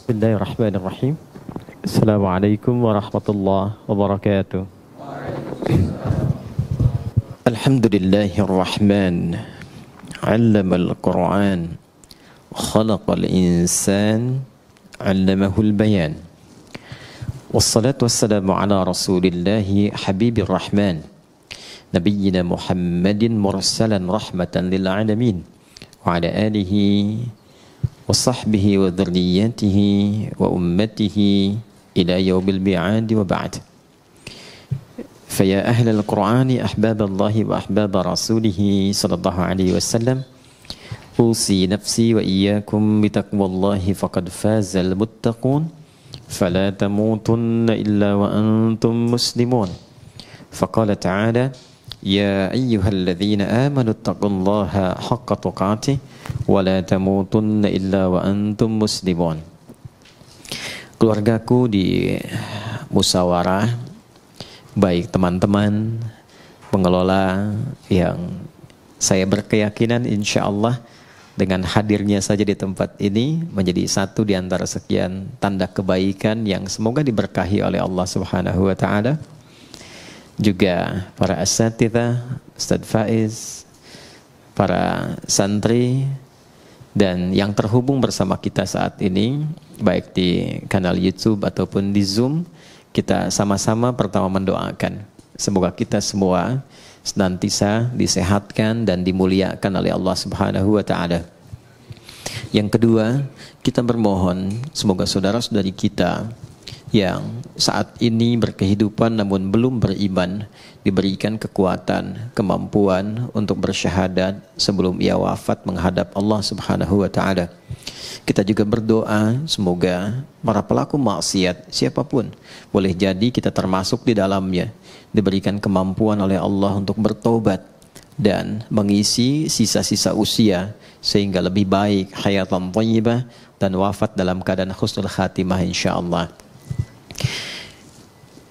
Bismillahirrahmanirrahim. Assalamualaikum warahmatullahi wabarakatuh. Alhamdulillahirrahman. 'Allamal Qur'an. Khalaqal insan. 'Allamahul bayan. Wassalatu wassalamu ala Rasulillahi habibir rahman. Nabiyyina Muhammadin mursalan rahmatan lil alamin. Wa ala alihi wa sahbihi wa dhurriyyatihi wa ummatihi ila yawmil mi'ad wa ba'd. Faya ahlal Qur'ani ahbaballahi wa ahbaba rasulihi sallallahu alaihi wasallam, usi nafsi wa iyyakum bitaqwallahi faqad fazal muttaqun, fala tamutunna illa wa antum muslimun. Faqala ta'ala, ya ayyuhalladzina amanu taqullaha haqqa tuqatih wa la tamutunna illa wa antum muslimun. Keluargaku di musyawarah, baik teman-teman pengelola yang saya berkeyakinan insya Allah dengan hadirnya saja di tempat ini menjadi satu di antara sekian tanda kebaikan yang semoga diberkahi oleh Allah Subhanahu wa taala. Juga para asatidz, Ustaz Faiz, para santri, dan yang terhubung bersama kita saat ini, baik di kanal YouTube ataupun di Zoom, kita sama-sama pertama mendoakan. Semoga kita semua senantiasa disehatkan dan dimuliakan oleh Allah Subhanahu wa ta'ala. Yang kedua, kita bermohon semoga saudara-saudari kita yang saat ini berkehidupan namun belum beriman diberikan kekuatan, kemampuan untuk bersyahadat sebelum ia wafat menghadap Allah Subhanahu wa taala. Kita juga berdoa semoga para pelaku maksiat siapapun, boleh jadi kita termasuk di dalamnya, diberikan kemampuan oleh Allah untuk bertobat dan mengisi sisa-sisa usia sehingga lebih baik hayatan thayyibah dan wafat dalam keadaan husnul khatimah insyaallah.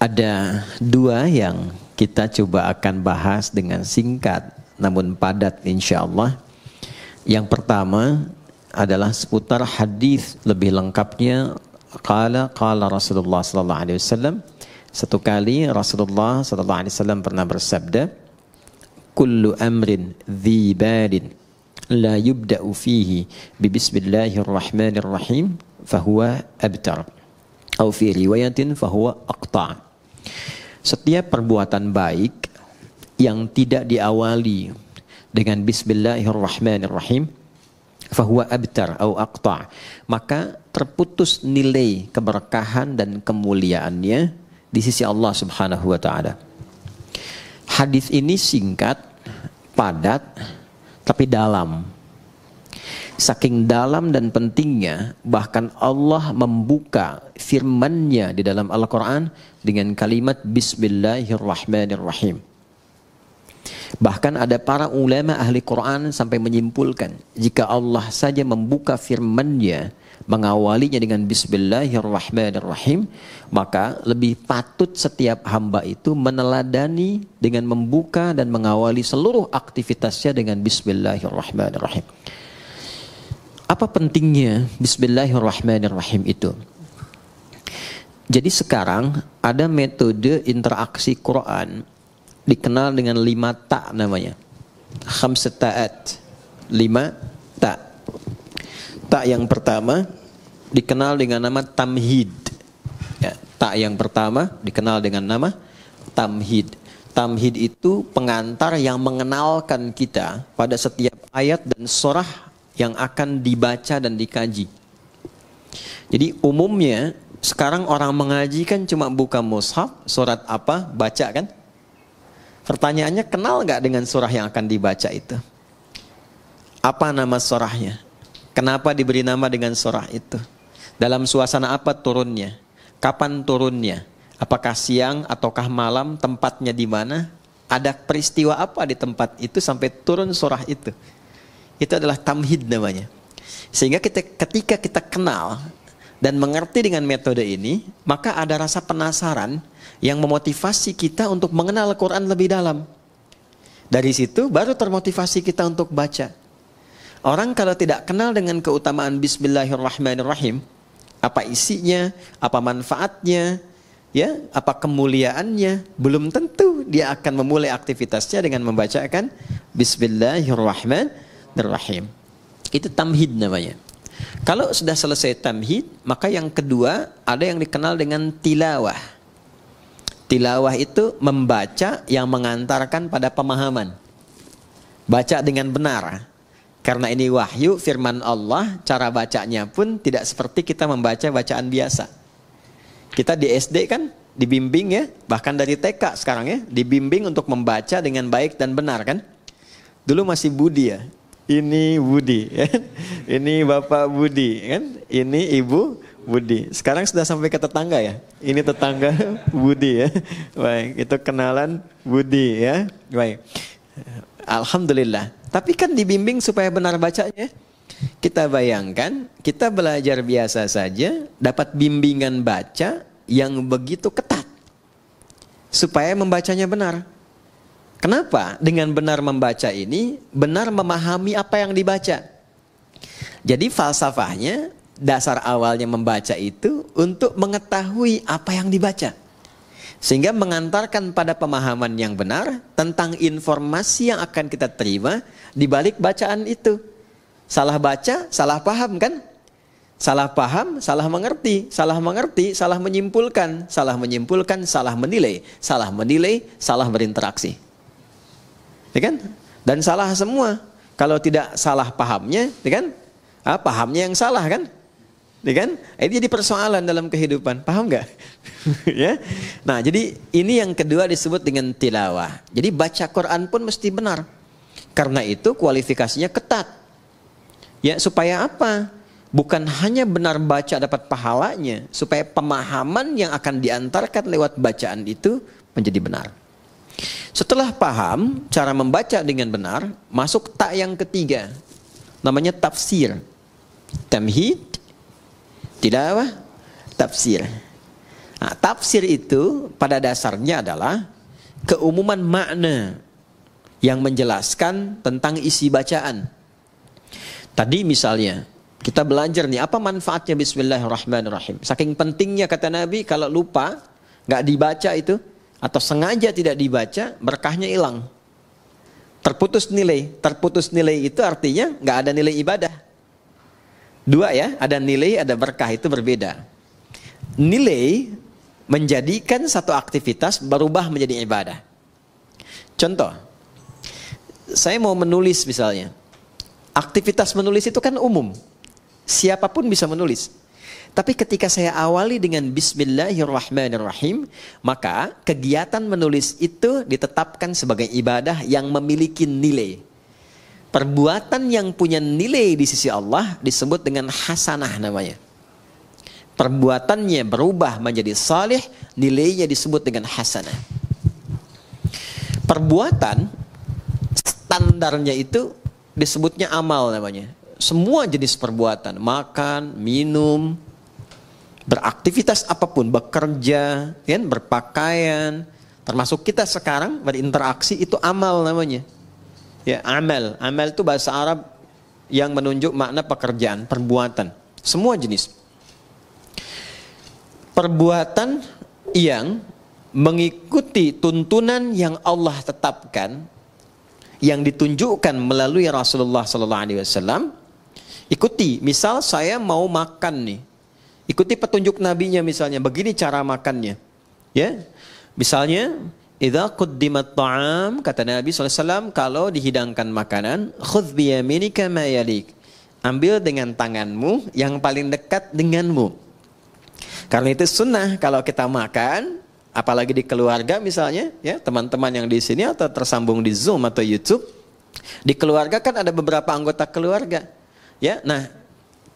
Ada dua yang kita coba akan bahas dengan singkat namun padat insyaallah. Yang pertama adalah seputar hadis lebih lengkapnya qala Rasulullah sallallahu alaihi wasallam. Satu kali Rasulullah sallallahu alaihi wasallam pernah bersabda, kullu amrin dhi balin la yubda'u fihi bi bismillahirrahmanirrahim fahuwa abtar. Au fi riwayatin fahuwa aqta'. Setiap perbuatan baik yang tidak diawali dengan bismillahirrahmanirrahim fahuwa abtar au aqta', maka terputus nilai keberkahan dan kemuliaannya di sisi Allah Subhanahu wa taala. Hadis ini singkat, padat, tapi dalam. Saking dalam dan pentingnya, bahkan Allah membuka firman-Nya di dalam Al-Quran dengan kalimat Bismillahirrahmanirrahim. Bahkan ada para ulama ahli Quran sampai menyimpulkan, jika Allah saja membuka firman-Nya, mengawalinya dengan Bismillahirrahmanirrahim, maka lebih patut setiap hamba itu meneladani dengan membuka dan mengawali seluruh aktivitasnya dengan Bismillahirrahmanirrahim. Apa pentingnya Bismillahirrahmanirrahim itu? Jadi sekarang ada metode interaksi Quran dikenal dengan 5 ta namanya. Khamsat ta'at. 5 ta. Ta yang pertama dikenal dengan nama tamhid. Ya, ta yang pertama dikenal dengan nama tamhid. Tamhid itu pengantar yang mengenalkan kita pada setiap ayat dan surah yang akan dibaca dan dikaji. Jadi umumnya sekarang orang mengaji kan cuma buka mushaf, surat apa, baca kan? Pertanyaannya, kenal nggak dengan surah yang akan dibaca itu? Apa nama surahnya? Kenapa diberi nama dengan surah itu? Dalam suasana apa turunnya? Kapan turunnya? Apakah siang ataukah malam? Tempatnya di mana? Ada peristiwa apa di tempat itu sampai turun surah itu? Itu adalah tamhid namanya. Sehingga ketika kita kenal dan mengerti dengan metode ini, maka ada rasa penasaran yang memotivasi kita untuk mengenal Al-Quran lebih dalam. Dari situ baru termotivasi kita untuk baca. Orang kalau tidak kenal dengan keutamaan Bismillahirrahmanirrahim, Apa isinya, apa manfaatnya, ya, apa kemuliaannya, belum tentu dia akan memulai aktivitasnya dengan membacakan Bismillahirrahmanirrahim. Itu tamhid namanya. Kalau sudah selesai tamhid, maka yang kedua ada yang dikenal dengan tilawah. Tilawah itu membaca yang mengantarkan pada pemahaman. Baca dengan benar. Karena ini wahyu, firman Allah, cara bacanya pun tidak seperti kita membaca bacaan biasa. Kita di SD kan dibimbing ya, bahkan dari TK sekarang ya, dibimbing untuk membaca dengan baik dan benar kan. Dulu masih Budi ya. Ini Budi ya. Ini Bapak Budi kan. Ini Ibu Budi. Sekarang sudah sampai ke tetangga ya. Ini tetangga Budi ya. Baik, itu kenalan Budi ya. Baik. Alhamdulillah. Tapi kan dibimbing supaya benar bacanya. Kita bayangkan, kita belajar biasa saja, dapat bimbingan baca yang begitu ketat. Supaya membacanya benar. Kenapa? Dengan benar membaca ini, benar memahami apa yang dibaca. Jadi falsafahnya, dasar awalnya membaca itu untuk mengetahui apa yang dibaca. Sehingga mengantarkan pada pemahaman yang benar tentang informasi yang akan kita terima di balik bacaan itu. Salah baca, salah paham kan? Salah paham, salah mengerti, salah mengerti, salah menyimpulkan, salah menyimpulkan, salah menilai, salah berinteraksi. Ya kan? Dan salah semua. Kalau tidak salah pahamnya, ya kan? Pahamnya yang salah kan? Ya kan? Ini jadi persoalan dalam kehidupan. Paham nggak? Ya. Nah, jadi ini yang kedua disebut dengan tilawah. Jadi baca Quran pun mesti benar. Karena itu kualifikasinya ketat. Ya, supaya apa? Bukan hanya benar baca dapat pahalanya, supaya pemahaman yang akan diantarkan lewat bacaan itu menjadi benar. Setelah paham cara membaca dengan benar, masuk tak yang ketiga. Namanya tafsir. Tamhid, tilawah, tafsir. Nah, tafsir itu pada dasarnya adalah keumuman makna yang menjelaskan tentang isi bacaan. Tadi misalnya kita belajar nih apa manfaatnya Bismillahirrahmanirrahim. Saking pentingnya kata Nabi, kalau lupa nggak dibaca itu atau sengaja tidak dibaca, berkahnya hilang. Terputus nilai. Terputus nilai itu artinya nggak ada nilai ibadah. Dua ya, ada nilai, ada berkah, itu berbeda. Nilai menjadikan satu aktivitas berubah menjadi ibadah. Contoh, saya mau menulis misalnya. Aktivitas menulis itu kan umum. Siapapun bisa menulis. Tapi ketika saya awali dengan Bismillahirrahmanirrahim, maka kegiatan menulis itu ditetapkan sebagai ibadah yang memiliki nilai. Perbuatan yang punya nilai di sisi Allah disebut dengan hasanah namanya. Perbuatannya berubah menjadi salih, nilainya disebut dengan hasanah. Perbuatan standarnya itu disebutnya amal namanya. Semua jenis perbuatan, makan, minum, beraktivitas apapun, bekerja, kan, berpakaian, termasuk kita sekarang berinteraksi, itu amal namanya. Ya, amal. Amal itu bahasa Arab yang menunjuk makna pekerjaan, perbuatan. Semua jenis. Perbuatan yang mengikuti tuntunan yang Allah tetapkan, yang ditunjukkan melalui Rasulullah SAW, ikuti. Misal saya mau makan nih, ikuti petunjuk nabinya misalnya, begini cara makannya. Ya, misalnya, idza quddimat ta'am, kata Nabi SAW, kalau dihidangkan makanan, khudh biyaminika ma yalik, ambil dengan tanganmu yang paling dekat denganmu. Karena itu sunnah kalau kita makan, apalagi di keluarga misalnya, ya teman-teman yang di sini atau tersambung di Zoom atau YouTube, di keluarga kan ada beberapa anggota keluarga, ya. Nah,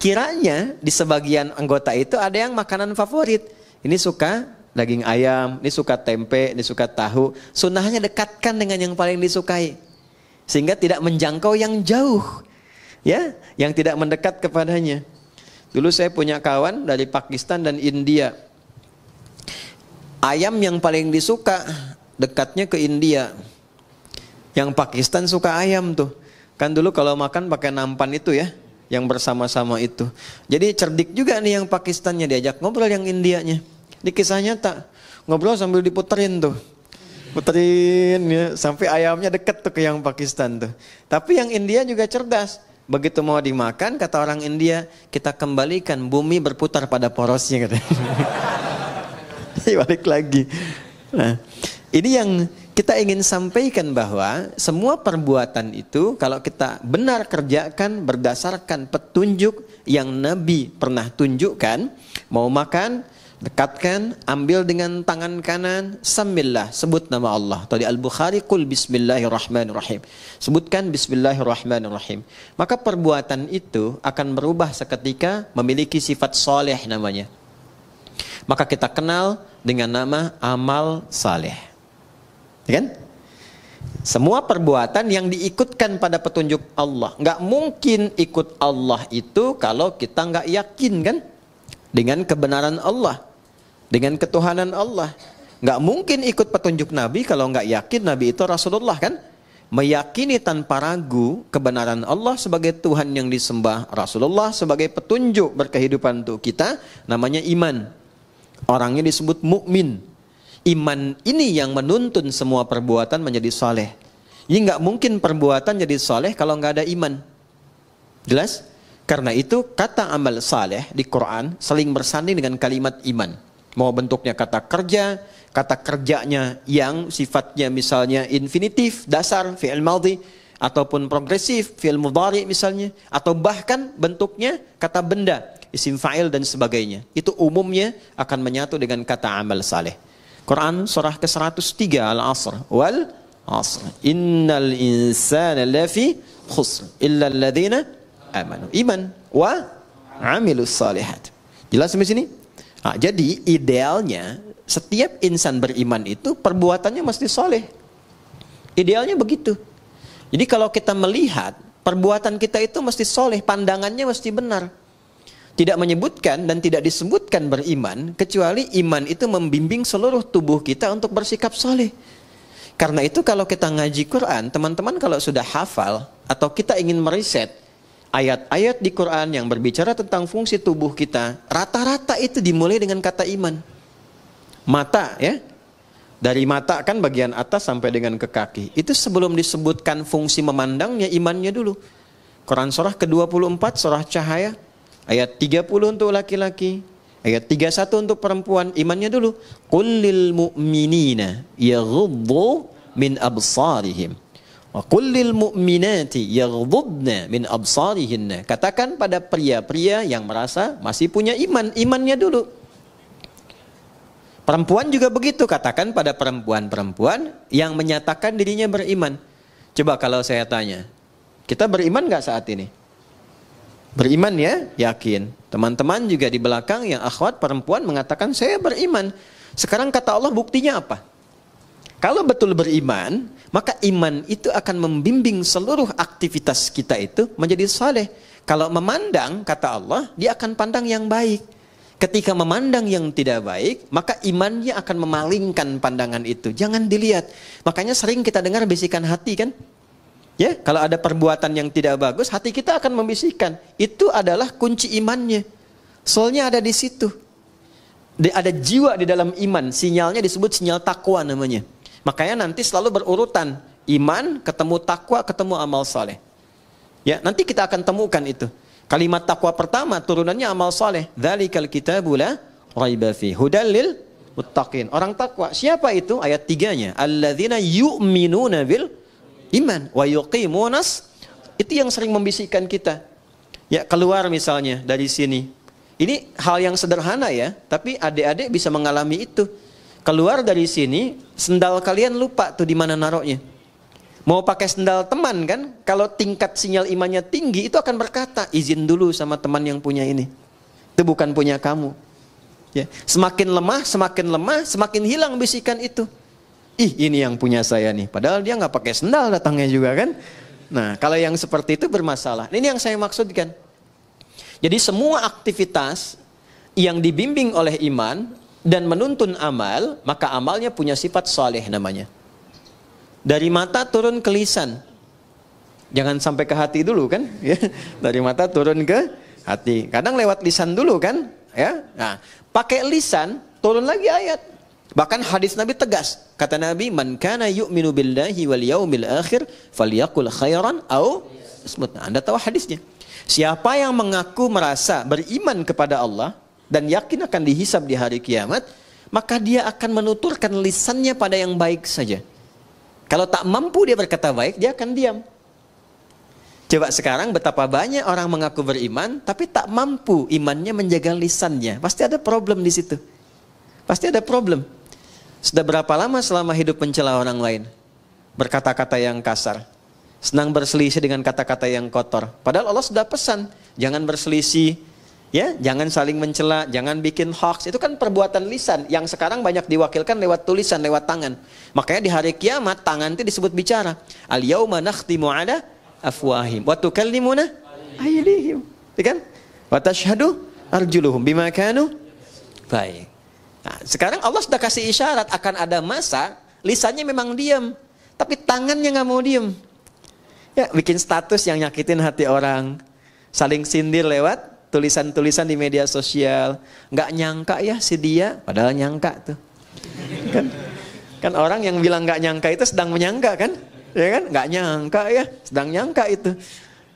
kiranya di sebagian anggota itu ada yang makanan favorit. Ini suka daging ayam, ini suka tempe, ini suka tahu. Sunnahnya dekatkan dengan yang paling disukai, sehingga tidak menjangkau yang jauh, ya, yang tidak mendekat kepadanya. Dulu saya punya kawan dari Pakistan dan India. Ayam yang paling disuka dekatnya ke India. Yang Pakistan suka ayam tuh. Kan dulu kalau makan pakai nampan itu ya. yang bersama-sama itu. Jadi cerdik juga nih yang Pakistannya, diajak ngobrol yang Indianya. Di kisah nyata, ngobrol sambil diputerin tuh. Puterin ya, sampai ayamnya deket tuh ke yang Pakistan tuh. Tapi yang India juga cerdas. Begitu mau dimakan, kata orang India, kita kembalikan bumi berputar pada porosnya katanya. Balik lagi. Nah, ini yang kita ingin sampaikan bahwa semua perbuatan itu kalau kita benar kerjakan berdasarkan petunjuk yang Nabi pernah tunjukkan, mau makan, dekatkan, ambil dengan tangan kanan, samillah, sebut nama Allah. Tadi Al-Bukhari, qul bismillahirrahmanirrahim. Sebutkan bismillahirrahmanirrahim. Maka perbuatan itu akan berubah seketika memiliki sifat soleh namanya. Maka kita kenal dengan nama amal saleh. Ya kan? Semua perbuatan yang diikutkan pada petunjuk Allah. Nggak mungkin ikut Allah itu kalau kita nggak yakin kan? Dengan kebenaran Allah. Dengan ketuhanan Allah. Nggak mungkin ikut petunjuk Nabi kalau nggak yakin Nabi itu Rasulullah kan? Meyakini tanpa ragu kebenaran Allah sebagai Tuhan yang disembah, Rasulullah sebagai petunjuk berkehidupan untuk kita, namanya iman. Orangnya disebut mukmin. Iman ini yang menuntun semua perbuatan menjadi saleh. Jadi nggak mungkin perbuatan jadi saleh kalau nggak ada iman. Jelas? Karena itu kata amal saleh di Quran saling bersanding dengan kalimat iman. Mau bentuknya kata kerja, kata kerjanya yang sifatnya misalnya infinitif, dasar, fi'il madhi, ataupun progresif, fi'il mudhari misalnya, atau bahkan bentuknya kata benda, isim fa'il dan sebagainya. Itu umumnya akan menyatu dengan kata amal saleh. Quran surah ke-103 Al-Asr, wal asr innal insana lafi khusr illa alladhina amanu. Iman wa amilus salihat. Jelas sampai sini? Nah, jadi idealnya setiap insan beriman itu perbuatannya mesti soleh. Idealnya begitu. Jadi kalau kita melihat perbuatan kita itu mesti soleh, pandangannya mesti benar. Tidak menyebutkan dan tidak disebutkan beriman kecuali iman itu membimbing seluruh tubuh kita untuk bersikap soleh. Karena itu kalau kita ngaji Quran, teman-teman kalau sudah hafal atau kita ingin meriset ayat-ayat di Quran yang berbicara tentang fungsi tubuh kita, rata-rata itu dimulai dengan kata iman. Mata ya, dari mata kan bagian atas sampai dengan ke kaki. Itu sebelum disebutkan fungsi memandangnya, imannya dulu. Quran surah ke-24, surah Cahaya, ayat 30 untuk laki-laki, ayat 31 untuk perempuan, imannya dulu. Qul lil mu'minina yaghuddu min absarihim wa qul lil mu'minati yaghuddna min absarihinna. Katakan pada pria-pria yang merasa masih punya iman, imannya dulu. Perempuan juga begitu, katakan pada perempuan-perempuan yang menyatakan dirinya beriman. Coba kalau saya tanya, kita beriman nggak saat ini? Beriman ya, yakin. Teman-teman juga di belakang yang akhwat perempuan mengatakan saya beriman. Sekarang kata Allah buktinya apa? Kalau betul beriman, maka iman itu akan membimbing seluruh aktivitas kita itu menjadi saleh. Kalau memandang, kata Allah, dia akan pandang yang baik. Ketika memandang yang tidak baik, maka imannya akan memalingkan pandangan itu. Jangan dilihat. Makanya sering kita dengar bisikan hati kan? Ya, kalau ada perbuatan yang tidak bagus, hati kita akan membisikkan. Itu adalah kunci imannya. Soalnya ada di situ. Ada jiwa di dalam iman. Sinyalnya disebut sinyal takwa namanya. Makanya nanti selalu berurutan. Iman, ketemu takwa, ketemu amal saleh. Ya, nanti kita akan temukan itu. Kalimat takwa pertama turunannya amal saleh. Dzalikal kitabu la raiba fi hudal lil muttaqin. Orang takwa. Siapa itu? Ayat 3-nya. Alladzina yu'minuna bil iman wa yuqimunas. Itu yang sering membisikkan kita. Ya, keluar misalnya dari sini. Ini hal yang sederhana ya, tapi adik-adik bisa mengalami itu. Keluar dari sini, sendal kalian lupa tuh di mana naruhnya. Mau pakai sendal teman kan, kalau tingkat sinyal imannya tinggi, itu akan berkata, izin dulu sama teman yang punya ini. Itu bukan punya kamu. Ya, semakin lemah, semakin hilang bisikan itu. Ih, ini yang punya saya nih. Padahal dia nggak pakai sendal datangnya juga kan. Nah, kalau yang seperti itu bermasalah. Ini yang saya maksudkan. Jadi semua aktivitas yang dibimbing oleh iman dan menuntun amal, maka amalnya punya sifat saleh namanya. Dari mata turun ke lisan. Jangan sampai ke hati dulu kan, ya. Dari mata turun ke hati. Kadang lewat lisan dulu kan, ya. Nah, pakai lisan turun lagi ayat. Bahkan hadis Nabi tegas. Kata Nabi, "Man kana yu'minu billahi wal yaumil akhir falyaqul khairan au asmut." Anda tahu hadisnya. Siapa yang mengaku merasa beriman kepada Allah dan yakin akan dihisab di hari kiamat, maka dia akan menuturkan lisannya pada yang baik saja. Kalau tak mampu dia berkata baik, dia akan diam. Coba sekarang betapa banyak orang mengaku beriman, tapi tak mampu imannya menjaga lisannya. Pasti ada problem di situ. Pasti ada problem. Sudah berapa lama selama hidup mencela orang lain? Berkata-kata yang kasar. Senang berselisih dengan kata-kata yang kotor. Padahal Allah sudah pesan, jangan berselisih, ya, jangan saling mencela, jangan bikin hoax. Itu kan perbuatan lisan yang sekarang banyak diwakilkan lewat tulisan, lewat tangan. Makanya di hari kiamat tangan itu disebut bicara. Al-yauma nakhtimu ala afwahim wa tukallimuna aydihim, kan? Wa tashhadu arjuluhum bima kanu. Baik. Nah, sekarang Allah sudah kasih isyarat akan ada masa lisannya memang diam, tapi tangannya nggak mau diam. Ya, bikin status yang nyakitin hati orang, saling sindir lewat tulisan-tulisan di media sosial. Nggak nyangka ya si dia, padahal nyangka tuh. Kan orang yang bilang nggak nyangka itu sedang menyangka kan? Ya kan? Nggak nyangka ya, sedang nyangka itu.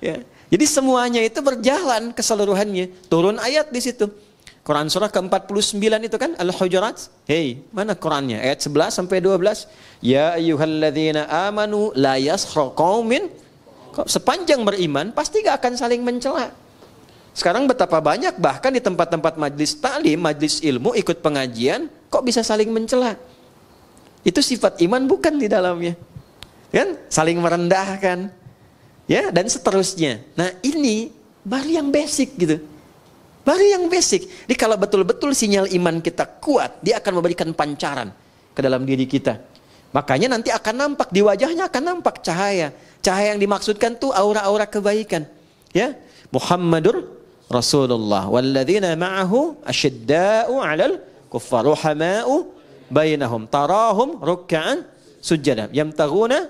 Ya. Jadi semuanya itu berjalan keseluruhannya. Turun ayat di situ. Quran surah ke-49 itu kan Al-Hujurat. Hei, mana Qurannya? Ayat 11 sampai 12. Ya ayyuhalladzina amanu la yaskhar qaumin. Sepanjang beriman pasti gak akan saling mencela. Sekarang betapa banyak bahkan di tempat-tempat majlis ta'lim, majlis ilmu, ikut pengajian, kok bisa saling mencela? Itu sifat iman bukan di dalamnya. Kan? Saling merendahkan. Ya, dan seterusnya. Nah, ini baru yang basic gitu. Baru yang basic. Jadi kalau betul-betul sinyal iman kita kuat, dia akan memberikan pancaran ke dalam diri kita. Makanya nanti akan nampak di wajahnya, akan nampak cahaya. Cahaya yang dimaksudkan tuh aura-aura kebaikan. Ya, Muhammadur Rasulullah walladzina ma'ahu asyidda'u 'alal kuffar ruhama'u bainahum tarahum ruk'an sujada yamtaghuna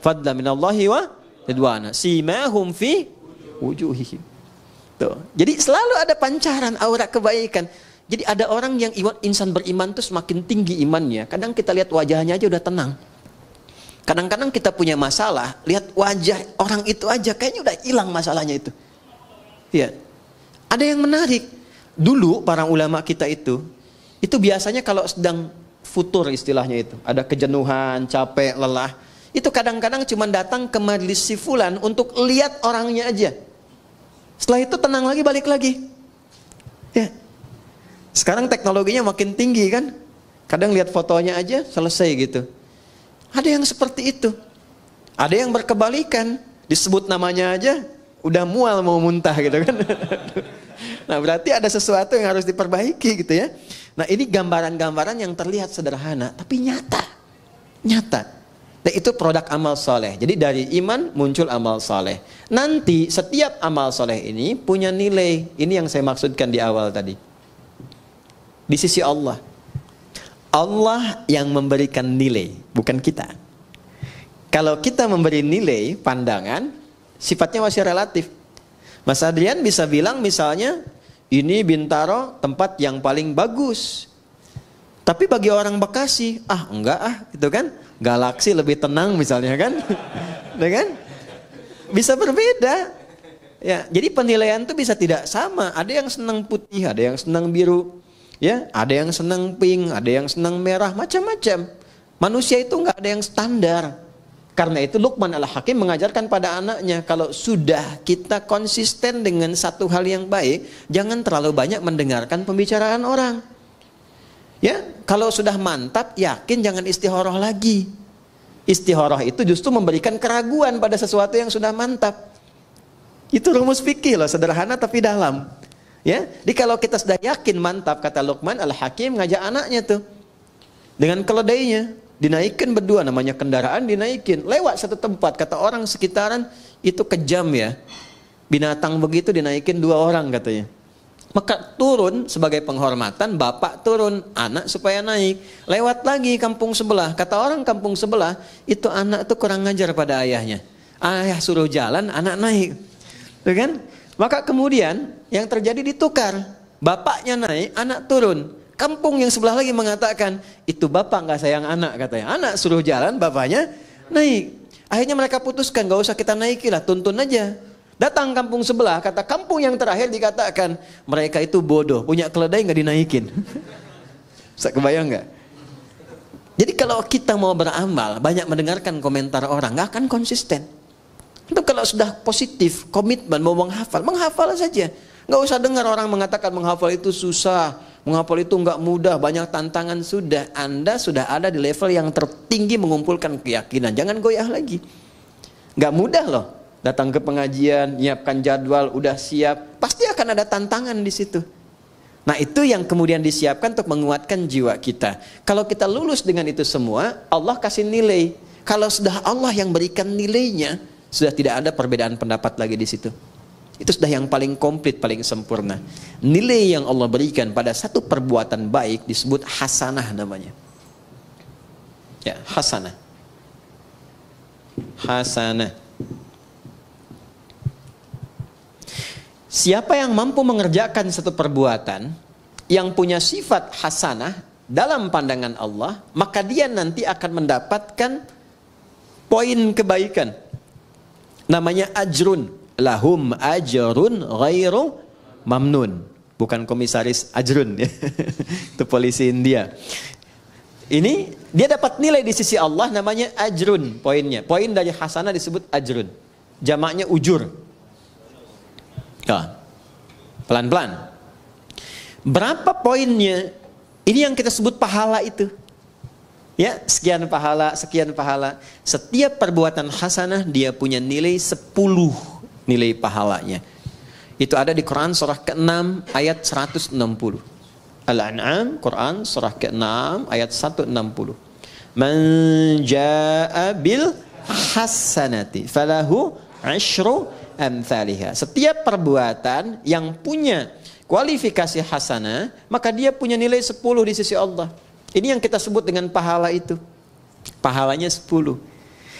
fadla minallahi wa ridwana simahum fi wujuhihim. Tuh. Jadi selalu ada pancaran aura kebaikan. Jadi ada orang yang insan beriman tuh semakin tinggi imannya. Kadang kita lihat wajahnya aja udah tenang. Kadang-kadang kita punya masalah, lihat wajah orang itu aja kayaknya udah hilang masalahnya itu. Iya. Ada yang menarik. Dulu para ulama kita itu biasanya kalau sedang futur istilahnya itu, ada kejenuhan, capek, lelah, itu kadang-kadang cuma datang ke majelis si fulan untuk lihat orangnya aja. Setelah itu tenang lagi, balik lagi. Ya. Sekarang teknologinya makin tinggi kan. Kadang lihat fotonya aja selesai gitu. Ada yang seperti itu. Ada yang berkebalikan, disebut namanya aja udah mual mau muntah gitu kan. Nah, berarti ada sesuatu yang harus diperbaiki gitu ya. Nah, ini gambaran-gambaran yang terlihat sederhana tapi nyata. Nyata. Dan itu produk amal soleh. Jadi dari iman muncul amal soleh. Nanti setiap amal soleh ini punya nilai. Ini yang saya maksudkan di awal tadi. Di sisi Allah. Allah yang memberikan nilai, bukan kita. Kalau kita memberi nilai, pandangan, sifatnya masih relatif. Mas Adrian bisa bilang misalnya, ini Bintaro tempat yang paling bagus. Tapi bagi orang Bekasi, enggak gitu kan. Galaksi lebih tenang misalnya kan. kan? Bisa berbeda. Ya, jadi penilaian itu bisa tidak sama. Ada yang senang putih, ada yang senang biru. Ya, ada yang senang pink, ada yang senang merah, macam-macam. Manusia itu enggak ada yang standar. Karena itu Luqman Al-Hakim mengajarkan pada anaknya, kalau sudah kita konsisten dengan satu hal yang baik, jangan terlalu banyak mendengarkan pembicaraan orang. Ya, kalau sudah mantap, yakin jangan istikharah lagi. Istikharah itu justru memberikan keraguan pada sesuatu yang sudah mantap. Itu rumus fikih loh, sederhana tapi dalam. Ya, jadi kalau kita sudah yakin mantap, kata Luqman Al-Hakim ngajak anaknya tuh dengan keledainya, dinaikin berdua, namanya kendaraan dinaikin, lewat satu tempat, kata orang sekitaran itu kejam ya, binatang begitu dinaikin 2 orang katanya. Maka turun sebagai penghormatan, bapak turun, anak supaya naik, lewat lagi kampung sebelah, kata orang kampung sebelah itu anak tuh kurang ngajar pada ayahnya. Ayah suruh jalan, anak naik. Tuh kan? Maka kemudian yang terjadi ditukar. Bapaknya naik, anak turun. Kampung yang sebelah lagi mengatakan, itu bapak nggak sayang anak katanya. Anak suruh jalan, bapaknya naik. Akhirnya mereka putuskan, nggak usah kita naikilah, tuntun aja. Datang kampung sebelah, kata kampung yang terakhir dikatakan, mereka itu bodoh, punya keledai nggak dinaikin. Bisa kebayang nggak? Jadi kalau kita mau beramal, banyak mendengarkan komentar orang, nggak akan konsisten. Itu kalau sudah positif, komitmen, mau menghafal saja. Nggak usah dengar orang mengatakan menghafal itu susah, menghafal itu nggak mudah, banyak tantangan. Sudah, Anda sudah ada di level yang tertinggi mengumpulkan keyakinan. Jangan goyah lagi. Nggak mudah loh. Datang ke pengajian, nyiapkan jadwal, udah siap, pasti akan ada tantangan di situ. Nah itu yang kemudian disiapkan untuk menguatkan jiwa kita. Kalau kita lulus dengan itu semua, Allah kasih nilai. Kalau sudah Allah yang berikan nilainya, sudah tidak ada perbedaan pendapat lagi di situ. Itu sudah yang paling komplit, paling sempurna. Nilai yang Allah berikan pada satu perbuatan baik disebut hasanah namanya. Ya, hasanah. Hasanah. Siapa yang mampu mengerjakan satu perbuatan yang punya sifat hasanah dalam pandangan Allah, maka dia nanti akan mendapatkan poin kebaikan. Namanya ajrun. Lahum ajrun ghairu mamnun. Bukan komisaris ajrun. Itu polisi India. Ini dia dapat nilai di sisi Allah namanya ajrun poinnya. Poin dari hasanah disebut ajrun. Jamaknya ujur. Ya. Pelan-pelan. Berapa poinnya? Ini yang kita sebut pahala itu. Ya, sekian pahala, sekian pahala. Setiap perbuatan hasanah dia punya nilai 10 nilai pahalanya. Itu ada di Quran surah ke-6 ayat 160. Al-An'am, Quran surah ke-6 ayat 160. Man jaa'a bil hasanati falahu 'asyru amthaliha. Setiap perbuatan yang punya kualifikasi hasanah, maka dia punya nilai 10 di sisi Allah. Ini yang kita sebut dengan pahala itu. Pahalanya 10.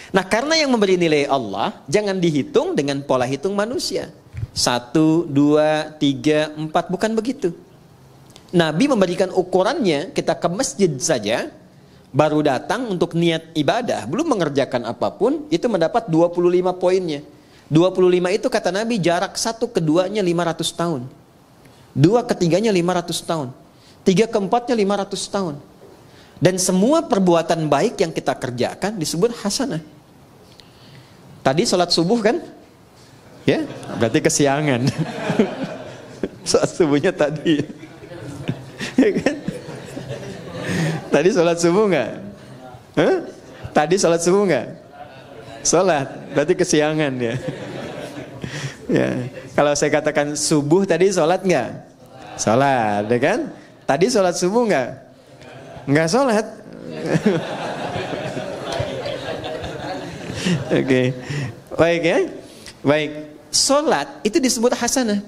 Nah, karena yang memberi nilai Allah, jangan dihitung dengan pola hitung manusia. 1, 2, 3, 4, bukan begitu. Nabi memberikan ukurannya, kita ke masjid saja, baru datang untuk niat ibadah, belum mengerjakan apapun, itu mendapat 25 poinnya. 25 itu kata Nabi jarak 1 ke 2-nya 500 tahun. 2 ke 3-nya 500 tahun. 3 ke 4-nya 500 tahun. Dan semua perbuatan baik yang kita kerjakan disebut hasanah. Tadi sholat subuh kan? Ya, berarti kesiangan. Sholat subuhnya tadi. Ya kan? Tadi sholat subuh nggak? Tadi sholat subuh nggak? Sholat, berarti kesiangan ya. Ya, kalau saya katakan subuh tadi sholat nggak? Sholat, ya kan? Tadi sholat subuh nggak? Nggak sholat. Oke, baik ya. Baik, sholat itu disebut hasanah.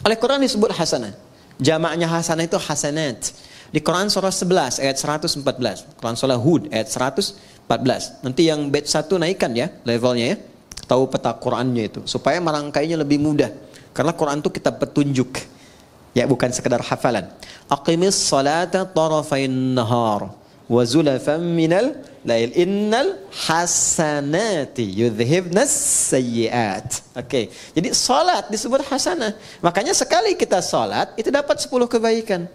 Oleh Quran disebut hasanah. Jamaknya hasanah itu hasanat. Di Quran surah 11 ayat 114. Quran surah Hud ayat 114. Nanti yang bait 1 naikkan ya levelnya ya. Tahu peta Qurannya itu supaya merangkainya lebih mudah. Karena Quran itu kitab petunjuk. Ya, bukan sekedar hafalan. Aqimis salata tarafain nahar wa zulafan minal lail innal hasanati yudhhibnas sayyiat. Oke. Jadi salat disebut hasanah. Makanya sekali kita salat itu dapat 10 kebaikan.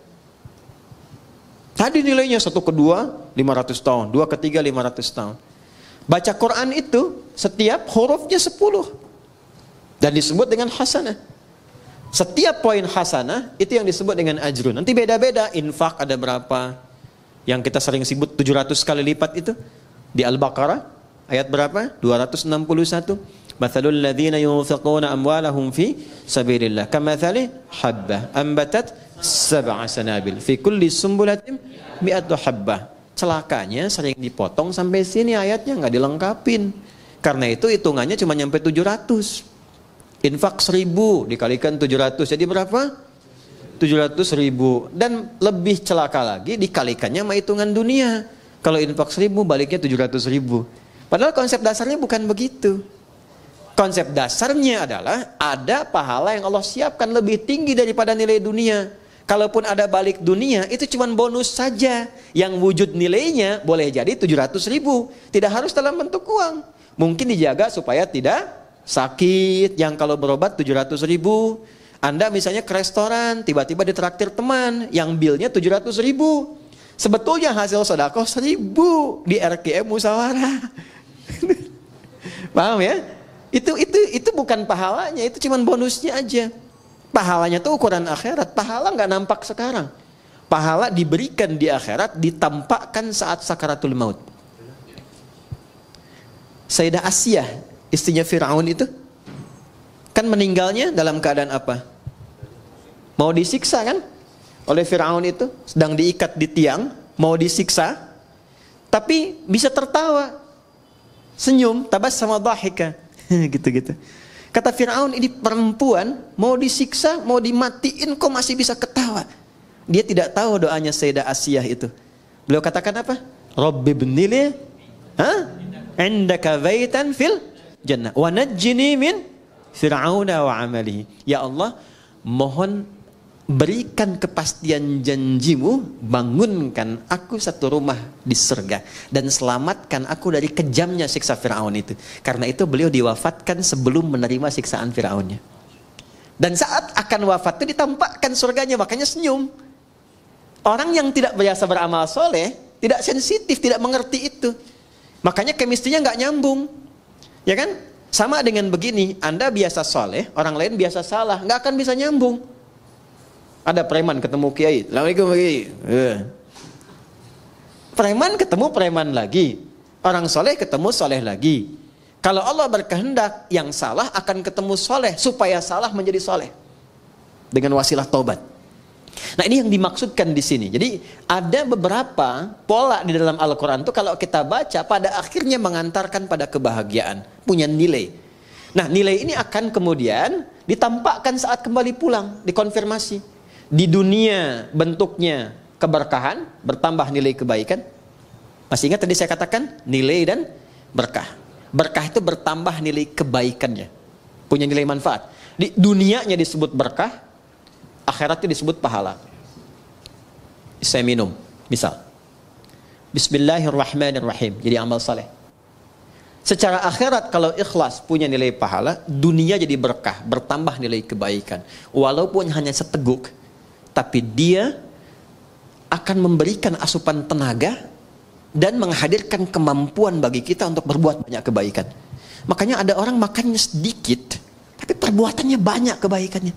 Tadi nilainya 1 ke 2 500 tahun, 2 ke 3 500 tahun. Baca Quran itu setiap hurufnya 10 dan disebut dengan hasanah. Setiap poin hasanah itu yang disebut dengan ajrun. Nanti beda-beda. Infak ada berapa? Yang kita sering sebut 700 kali lipat itu di Al-Baqarah ayat berapa? 261. Mathalul ladzina yunfiquna amwalahum fi sabilillah kamathali habbah ambatat sab'a sanabil fi kulli sumbulatin mi'atu habbah. Celakanya sering dipotong sampai sini ayatnya nggak dilengkapin. Karena itu hitungannya cuma nyampe 700. Infak 1000 dikalikan 700 jadi berapa? 700.000. Dan lebih celaka lagi dikalikannya sama hitungan dunia. Kalau infak 1000 baliknya 700.000. Padahal konsep dasarnya bukan begitu. Konsep dasarnya adalah ada pahala yang Allah siapkan lebih tinggi daripada nilai dunia. Kalaupun ada balik dunia, itu cuma bonus saja. Yang wujud nilainya boleh jadi 700.000. Tidak harus dalam bentuk uang. Mungkin dijaga supaya tidak sakit. Yang kalau berobat 700.000. Anda misalnya ke restoran, tiba-tiba ditraktir teman, yang bilnya 700.000. Sebetulnya hasil sedekah 1.000 di RKM Musyawarah. Paham ya? Itu bukan pahalanya, itu cuma bonusnya aja. Pahalanya tuh ukuran akhirat. Pahala nggak nampak sekarang. Pahala diberikan di akhirat, ditampakkan saat sakaratul maut. Sayyidah Asiyah, istrinya Fir'aun itu, kan meninggalnya dalam keadaan apa? Mau disiksa kan? Oleh Fir'aun itu, sedang diikat di tiang, mau disiksa, tapi bisa tertawa, senyum, tabassama dhahika. Gitu-gitu. Kata Fir'aun, ini perempuan mau disiksa, mau dimatiin kok masih bisa ketawa. Dia tidak tahu doanya Sayyidah Asiyah itu. Beliau katakan apa? Rabbi ibnili indaka baitan fil jannah wa najjini min fir'auna wa amalihi. Ya Allah, mohon berikan kepastian janjimu, bangunkan aku satu rumah di surga dan selamatkan aku dari kejamnya siksa Fir'aun itu. Karena itu beliau diwafatkan sebelum menerima siksaan Fir'aunnya. Dan saat akan wafat itu ditampakkan surganya, makanya senyum. Orang yang tidak biasa beramal soleh, tidak sensitif, tidak mengerti itu. Makanya kemistrinya nggak nyambung. Ya kan? Sama dengan begini, Anda biasa soleh, orang lain biasa salah, nggak akan bisa nyambung. Ada preman ketemu kiai, Assalamualaikum kiai. Preman ketemu preman lagi, orang soleh ketemu soleh lagi. Kalau Allah berkehendak, yang salah akan ketemu soleh, supaya salah menjadi soleh dengan wasilah taubat. Nah, ini yang dimaksudkan di sini. Jadi ada beberapa pola di dalam Al-Quran itu kalau kita baca pada akhirnya mengantarkan pada kebahagiaan, punya nilai. Nah, nilai ini akan kemudian ditampakkan saat kembali pulang, dikonfirmasi. Di dunia bentuknya keberkahan, bertambah nilai kebaikan. Masih ingat tadi saya katakan nilai dan berkah. Berkah itu bertambah nilai kebaikannya, punya nilai manfaat. Di dunianya disebut berkah, akhiratnya disebut pahala. Saya minum, misal Bismillahirrahmanirrahim, jadi amal saleh. Secara akhirat kalau ikhlas punya nilai pahala, dunia jadi berkah, bertambah nilai kebaikan. Walaupun hanya seteguk, tapi dia akan memberikan asupan tenaga dan menghadirkan kemampuan bagi kita untuk berbuat banyak kebaikan. Makanya ada orang makannya sedikit, tapi perbuatannya banyak kebaikannya.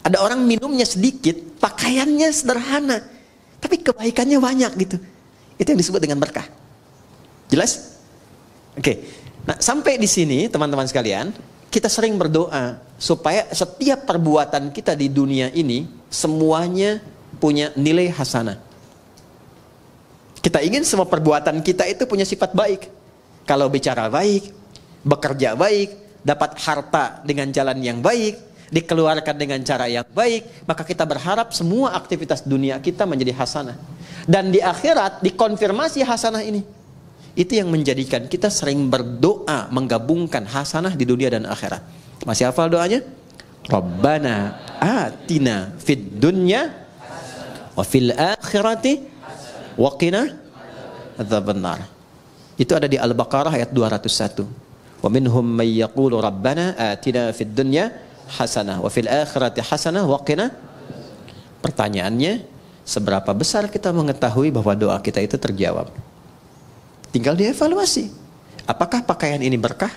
Ada orang minumnya sedikit, pakaiannya sederhana, tapi kebaikannya banyak gitu. Itu yang disebut dengan berkah. Jelas? Oke. Nah, sampai di sini teman-teman sekalian, kita sering berdoa supaya setiap perbuatan kita di dunia ini semuanya punya nilai hasanah. Kita ingin semua perbuatan kita itu punya sifat baik. Kalau bicara baik, bekerja baik, dapat harta dengan jalan yang baik, dikeluarkan dengan cara yang baik, maka kita berharap semua aktivitas dunia kita menjadi hasanah. Dan di akhirat dikonfirmasi hasanah ini. Itu yang menjadikan kita sering berdoa menggabungkan hasanah di dunia dan akhirat. Masih hafal doanya? Rabbana atina fid dunya wa fil akhirati wa qina adzabannar. Itu ada di Al-Baqarah ayat 201. Wa minhum may yaqulu rabbana atina fid dunya hasanah wa fil akhirati hasanah wa qina. Pertanyaannya, seberapa besar kita mengetahui bahwa doa kita itu terjawab? Tinggal dievaluasi. Apakah pakaian ini berkah?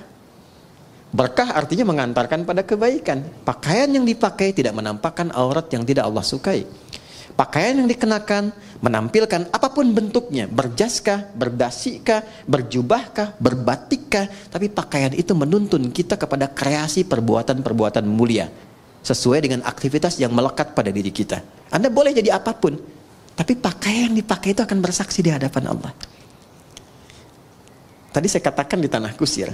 Berkah artinya mengantarkan pada kebaikan. Pakaian yang dipakai tidak menampakkan aurat yang tidak Allah sukai. Pakaian yang dikenakan menampilkan apapun bentuknya, berjaskah, berdasikah, berjubahkah, berbatikkah, tapi pakaian itu menuntun kita kepada kreasi perbuatan-perbuatan mulia sesuai dengan aktivitas yang melekat pada diri kita. Anda boleh jadi apapun, tapi pakaian yang dipakai itu akan bersaksi di hadapan Allah. Tadi saya katakan di tanah kusir,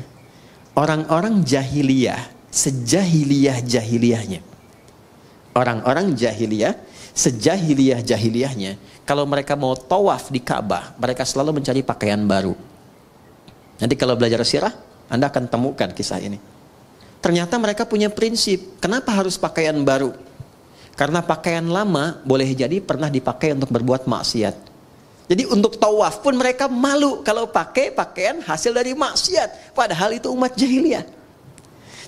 orang-orang jahiliyah, sejahiliyah-jahiliyahnya. Orang-orang jahiliyah, sejahiliyah-jahiliyahnya, kalau mereka mau tawaf di Ka'bah, mereka selalu mencari pakaian baru. Nanti kalau belajar sirah, Anda akan temukan kisah ini. Ternyata mereka punya prinsip. Kenapa harus pakaian baru? Karena pakaian lama boleh jadi pernah dipakai untuk berbuat maksiat. Jadi untuk tawaf pun mereka malu kalau pakai pakaian hasil dari maksiat. Padahal itu umat jahiliyah.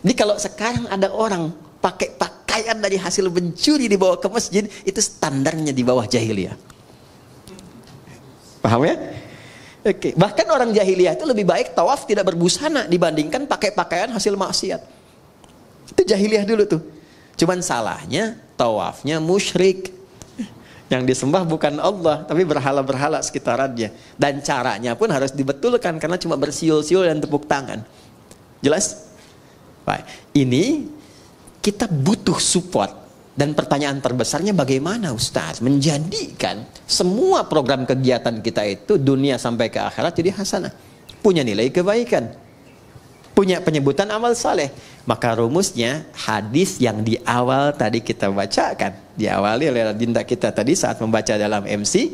Jadi kalau sekarang ada orang pakai pakaian dari hasil mencuri dibawa ke masjid, itu standarnya di bawah jahiliyah. Paham ya? Oke. Bahkan orang jahiliyah itu lebih baik tawaf tidak berbusana dibandingkan pakai pakaian hasil maksiat. Itu jahiliyah dulu tuh. Cuman salahnya tawafnya musyrik. Yang disembah bukan Allah, tapi berhala-berhala sekitarannya. Dan caranya pun harus dibetulkan karena cuma bersiul-siul dan tepuk tangan. Jelas? Baik. Ini kita butuh support. Dan pertanyaan terbesarnya bagaimana Ustaz menjadikan semua program kegiatan kita itu dunia sampai ke akhirat jadi hasanah. Punya nilai kebaikan. Punya penyebutan amal saleh. Maka rumusnya hadis yang di awal tadi kita bacakan. Diawali oleh dinda kita tadi saat membaca dalam MC.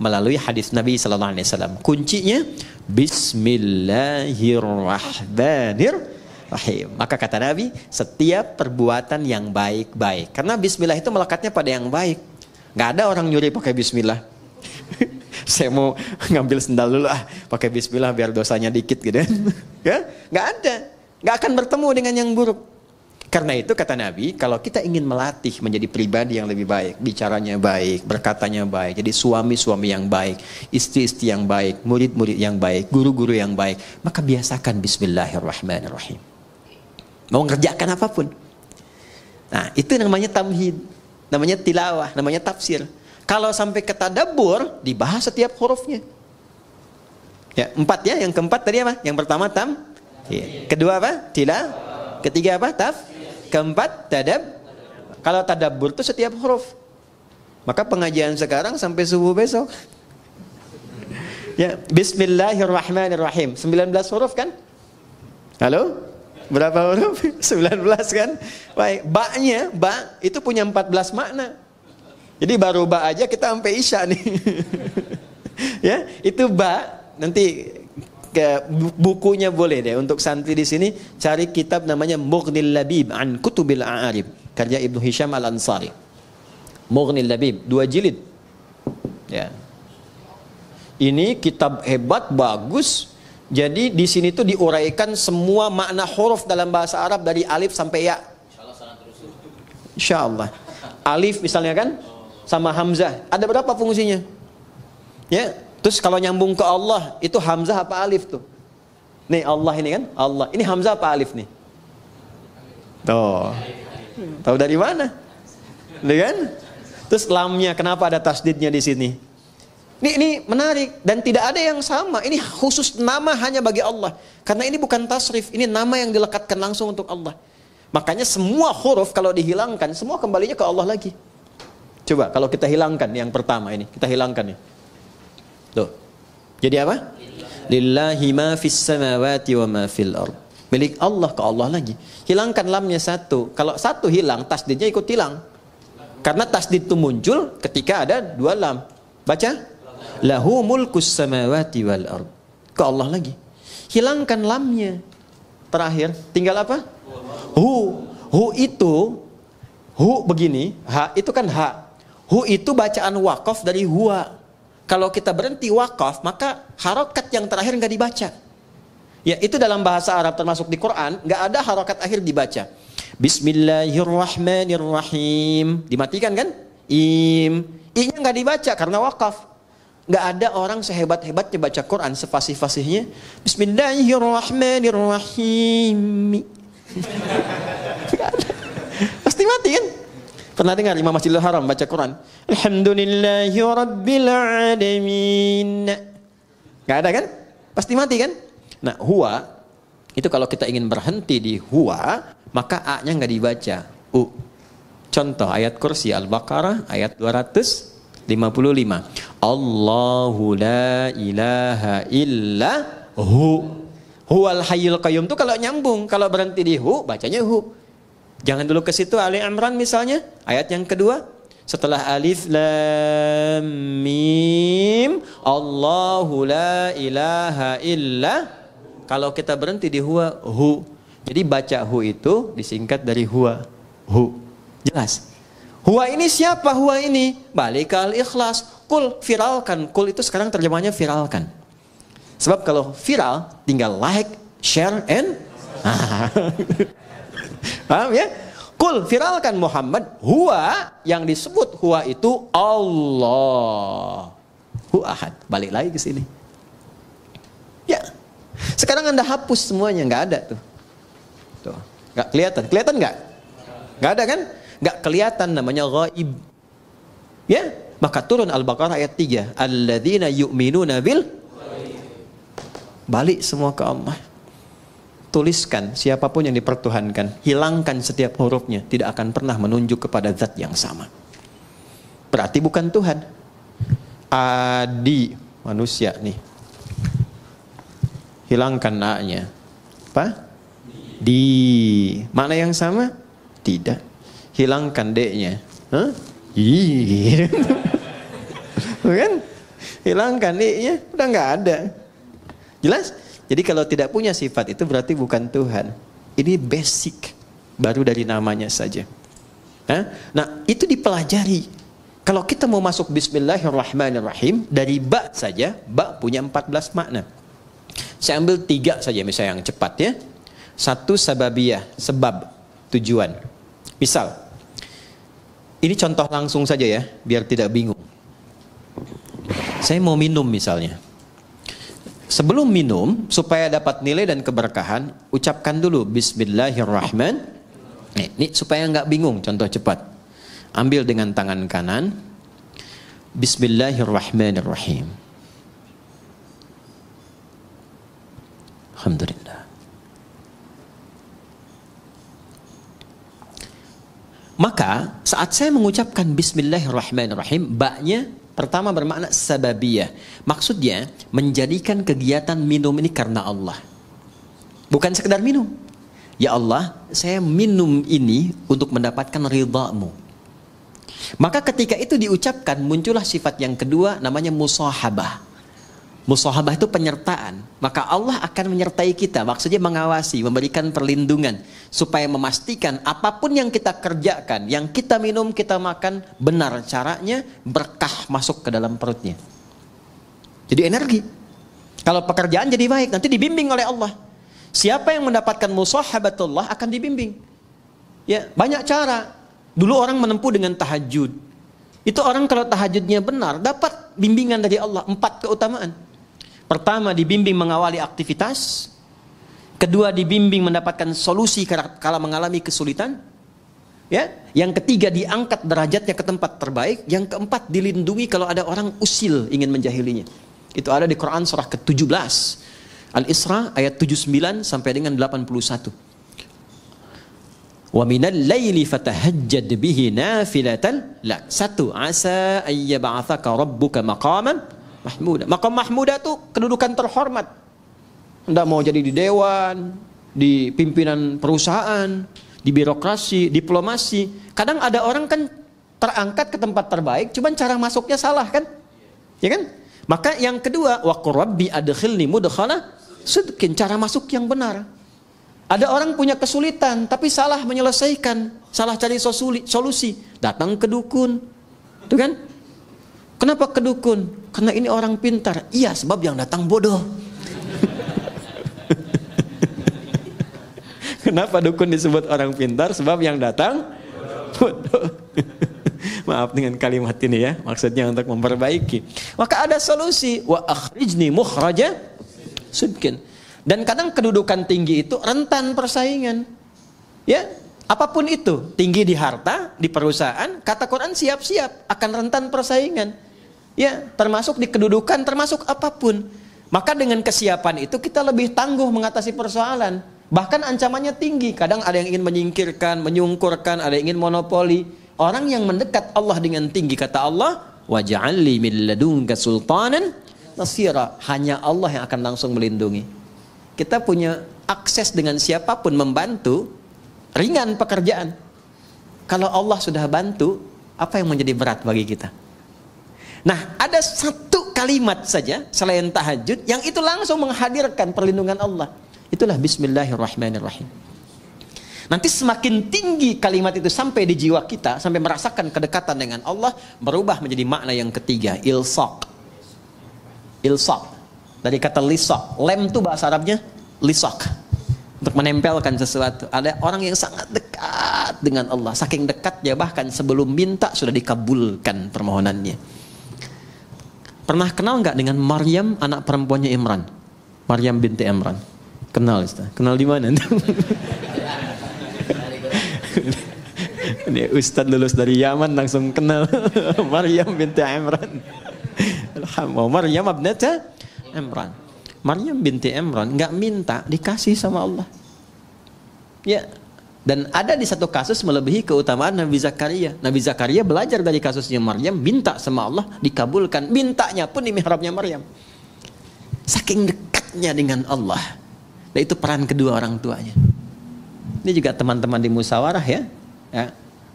Melalui hadis Nabi SAW. Kuncinya Bismillahirrahmanirrahim. Maka kata Nabi, setiap perbuatan yang baik-baik. Karena Bismillah itu melekatnya pada yang baik. Gak ada orang nyuri pakai Bismillah. Saya mau ngambil sendal dulu pakai Bismillah biar dosanya dikit gitu ya. Gak ada. Gak akan bertemu dengan yang buruk. Karena itu kata Nabi, kalau kita ingin melatih menjadi pribadi yang lebih baik, bicaranya baik, berkatanya baik, jadi suami-suami yang baik, istri-istri yang baik, murid-murid yang baik, guru-guru yang baik, maka biasakan Bismillahirrahmanirrahim. Mau ngerjakan apapun. Nah, itu namanya tamhid, namanya tilawah, namanya tafsir. Kalau sampai ke tadabbur, dibahas setiap hurufnya. Ya, 4 ya, yang keempat tadi apa? Yang pertama tamhid. Kedua apa? Tilawah. Ketiga apa? Keempat Kalau tadabbur itu setiap huruf. Maka pengajian sekarang sampai subuh besok. Ya, Bismillahirrahmanirrahim. 19 huruf kan? Halo? Berapa huruf? 19 kan? Baik, ba-nya, ba itu punya 14 makna. Jadi baru ba aja kita sampai isya nih. Ya, itu ba. Nanti ke bukunya boleh deh untuk santri di sini cari kitab namanya Mughnil Labib an Kutubil A'arib karya Ibnu Hisham Al-Ansari. Mughnil Labib 2 jilid. Ya. Ini kitab hebat, bagus. Jadi di sini tuh diuraikan semua makna huruf dalam bahasa Arab dari alif sampai ya. Insyaallah. Alif misalnya kan sama hamzah. Ada berapa fungsinya? Ya, terus kalau nyambung ke Allah itu hamzah apa alif tuh? Nih Allah ini kan, Allah. Ini hamzah apa alif nih? Tuh. Tahu dari mana? Nih kan? Terus lamnya kenapa ada tasdidnya di sini? Ini menarik dan tidak ada yang sama. Ini khusus nama hanya bagi Allah. Karena ini bukan tasrif, ini nama yang dilekatkan langsung untuk Allah. Makanya semua huruf kalau dihilangkan, semua kembalinya ke Allah lagi. Coba kalau kita hilangkan yang pertama ini, kita hilangkan nih. Tuh. Jadi apa? Lillahi ma fis samawati wa ma fil ard. Milik Allah ke Allah lagi. Hilangkan lamnya satu. Kalau satu hilang, tasdidnya ikut hilang. Karena tasdid itu muncul ketika ada 2 lam. Baca. Lahu mulkus samawati wal ard. Ke Allah lagi. Hilangkan lamnya. Terakhir, tinggal apa? Hu. Hu itu begini, ha itu kan ha. Hu itu bacaan waqaf dari huwa. Kalau kita berhenti waqaf, maka harokat yang terakhir nggak dibaca. Ya, itu dalam bahasa Arab termasuk di Quran, nggak ada harokat akhir dibaca. Bismillahirrahmanirrahim. Dimatikan kan? I-nya nggak dibaca karena waqaf. Nggak ada orang sehebat-hebatnya baca Quran sefasih-fasihnya. Bismillahirrahmanirrahim. Pasti mati kan? Pernah dengar Imam Masjidil Haram baca Quran? Alhamdulillahi Rabbil Alamin. Gak ada kan? Pasti mati kan? Nah, huwa itu kalau kita ingin berhenti di huwa, maka a-nya nggak dibaca. U. Contoh ayat kursi Al-Baqarah ayat 255. Allahu la ilaha illa hu. Huwal hayyul qayyum itu kalau nyambung, kalau berhenti di hu, bacanya hu. Jangan dulu ke situ. Ali Imran misalnya ayat yang kedua setelah alif lam mim Allahu la ilaha illa Kalau kita berhenti di huwa, hu. Jadi baca hu itu disingkat dari huwa, hu. Jelas? Huwa ini siapa huwa ini? Balik ke al-ikhlas. Kul, viralkan. Kul itu sekarang terjemahnya viralkan. Sebab kalau viral, tinggal like, share, and paham ya? Kul, viralkan Muhammad. Huwa, yang disebut huwa itu Allah. Hu ahad. Balik lagi ke sini. Ya. Sekarang Anda hapus semuanya, nggak ada tuh. Tuh, nggak kelihatan. Kelihatan nggak? Nggak ada kan? Nggak kelihatan, namanya ghaib. Ya, maka turun Al-Baqarah ayat 3. Alladzina yu'minuna bil. Balik semua ke Allah. Tuliskan siapapun yang dipertuhankan, hilangkan setiap hurufnya, tidak akan pernah menunjuk kepada zat yang sama. Berarti bukan Tuhan. Adi, manusia nih. Hilangkan A-nya. Apa? Di. Makna yang sama? Tidak. Hilangkan D-nya. Hah? Kan? Hilangkan D-nya, udah nggak ada. Jelas? Jadi kalau tidak punya sifat itu berarti bukan Tuhan. Ini basic, baru dari namanya saja. Nah, itu dipelajari. Kalau kita mau masuk Bismillahirrahmanirrahim, dari ba saja, ba punya 14 makna. Saya ambil 3 saja misalnya yang cepat ya. 1 sababiyah, sebab, tujuan. Misal, ini contoh langsung saja ya, biar tidak bingung. Saya mau minum misalnya. Sebelum minum, supaya dapat nilai dan keberkahan, ucapkan dulu Bismillahirrahmanirrahim. Ini supaya nggak bingung, contoh cepat. Ambil dengan tangan kanan. Bismillahirrahmanirrahim. Alhamdulillah. Maka saat saya mengucapkan Bismillahirrahmanirrahim, ba-nya pertama bermakna sababiyah. Maksudnya menjadikan kegiatan minum ini karena Allah. Bukan sekedar minum. Ya Allah, saya minum ini untuk mendapatkan ridha-Mu. Maka ketika itu diucapkan, muncullah sifat yang kedua, namanya musahabah. Musahabah itu penyertaan. Maka Allah akan menyertai kita. Maksudnya mengawasi, memberikan perlindungan. Supaya memastikan apapun yang kita kerjakan, yang kita minum, kita makan, benar caranya, berkah masuk ke dalam perutnya. Jadi energi. Kalau pekerjaan jadi baik, nanti dibimbing oleh Allah. Siapa yang mendapatkan musahabatullah akan dibimbing. Ya, banyak cara. Dulu orang menempuh dengan tahajud. Itu orang kalau tahajudnya benar, dapat bimbingan dari Allah. 4 keutamaan. Pertama, dibimbing mengawali aktivitas. Kedua, dibimbing mendapatkan solusi kalau mengalami kesulitan. Ya, yang ketiga, diangkat derajatnya ke tempat terbaik. Yang keempat, dilindungi kalau ada orang usil ingin menjahilinya. Itu ada di Quran surah ke-17. Al-Isra ayat 79 sampai dengan 81. Wa minal laili fatahajjad bihi nafilatan lak. 1. Asa ayyab'atsaka rabbuka maqaman mahmuda. Maqam mahmuda itu kedudukan terhormat. Anda mau jadi di dewan, di pimpinan perusahaan, di birokrasi, diplomasi. Kadang ada orang kan terangkat ke tempat terbaik, cuman cara masuknya salah kan? Ya kan? Maka yang kedua, wa qur rabbi adkhilni mudkhala sidqin, cara masuk yang benar. Ada orang punya kesulitan tapi salah menyelesaikan, salah cari solusi, datang ke dukun. Itu kan? Kenapa ke dukun? Karena ini orang pintar. Iya, sebab yang datang bodoh. Kenapa dukun disebut orang pintar? Sebab yang datang bodoh. Maaf dengan kalimat ini ya, maksudnya untuk memperbaiki. Maka ada solusi, wa akhrijni mukhraja sidqin. Dan kadang kedudukan tinggi itu rentan persaingan. Ya, apapun itu, tinggi di harta, di perusahaan, kata Quran siap-siap akan rentan persaingan. Ya, termasuk di kedudukan, termasuk apapun. Maka dengan kesiapan itu kita lebih tangguh mengatasi persoalan. Bahkan ancamannya tinggi. Kadang ada yang ingin menyingkirkan, menyungkurkan, ada yang ingin monopoli. Orang yang mendekat Allah dengan tinggi, kata Allah, waj'alli min ladunka sultanan nasira. Hanya Allah yang akan langsung melindungi. Kita punya akses dengan siapapun membantu, ringan pekerjaan. Kalau Allah sudah bantu, apa yang menjadi berat bagi kita? Nah, ada satu kalimat saja selain tahajud yang itu langsung menghadirkan perlindungan Allah. Itulah bismillahirrahmanirrahim. Nanti semakin tinggi kalimat itu sampai di jiwa kita, sampai merasakan kedekatan dengan Allah, berubah menjadi makna yang ketiga, ilsaq. Ilsaq dari kata lisaq. Lem itu bahasa Arabnya lisaq, untuk menempelkan sesuatu. Ada orang yang sangat dekat dengan Allah, saking dekatnya bahkan sebelum minta sudah dikabulkan permohonannya. Pernah kenal nggak dengan Maryam, anak perempuannya Imran? Maryam binti Imran. Kenal, Ustaz? Kenal di mana? Ini Ustaz lulus dari Yaman langsung kenal Maryam binti Imran. Alhamdulillah, Maryam abnata Imran. Maryam binti Imran nggak minta, dikasih sama Allah. Ya. Dan ada di satu kasus melebihi keutamaan Nabi Zakaria. Nabi Zakaria belajar dari kasusnya Maryam, minta sama Allah, dikabulkan. Mintanya pun di mihrabnya Maryam. Saking dekatnya dengan Allah. Dan itu peran kedua orang tuanya. Ini juga teman-teman di musyawarah ya.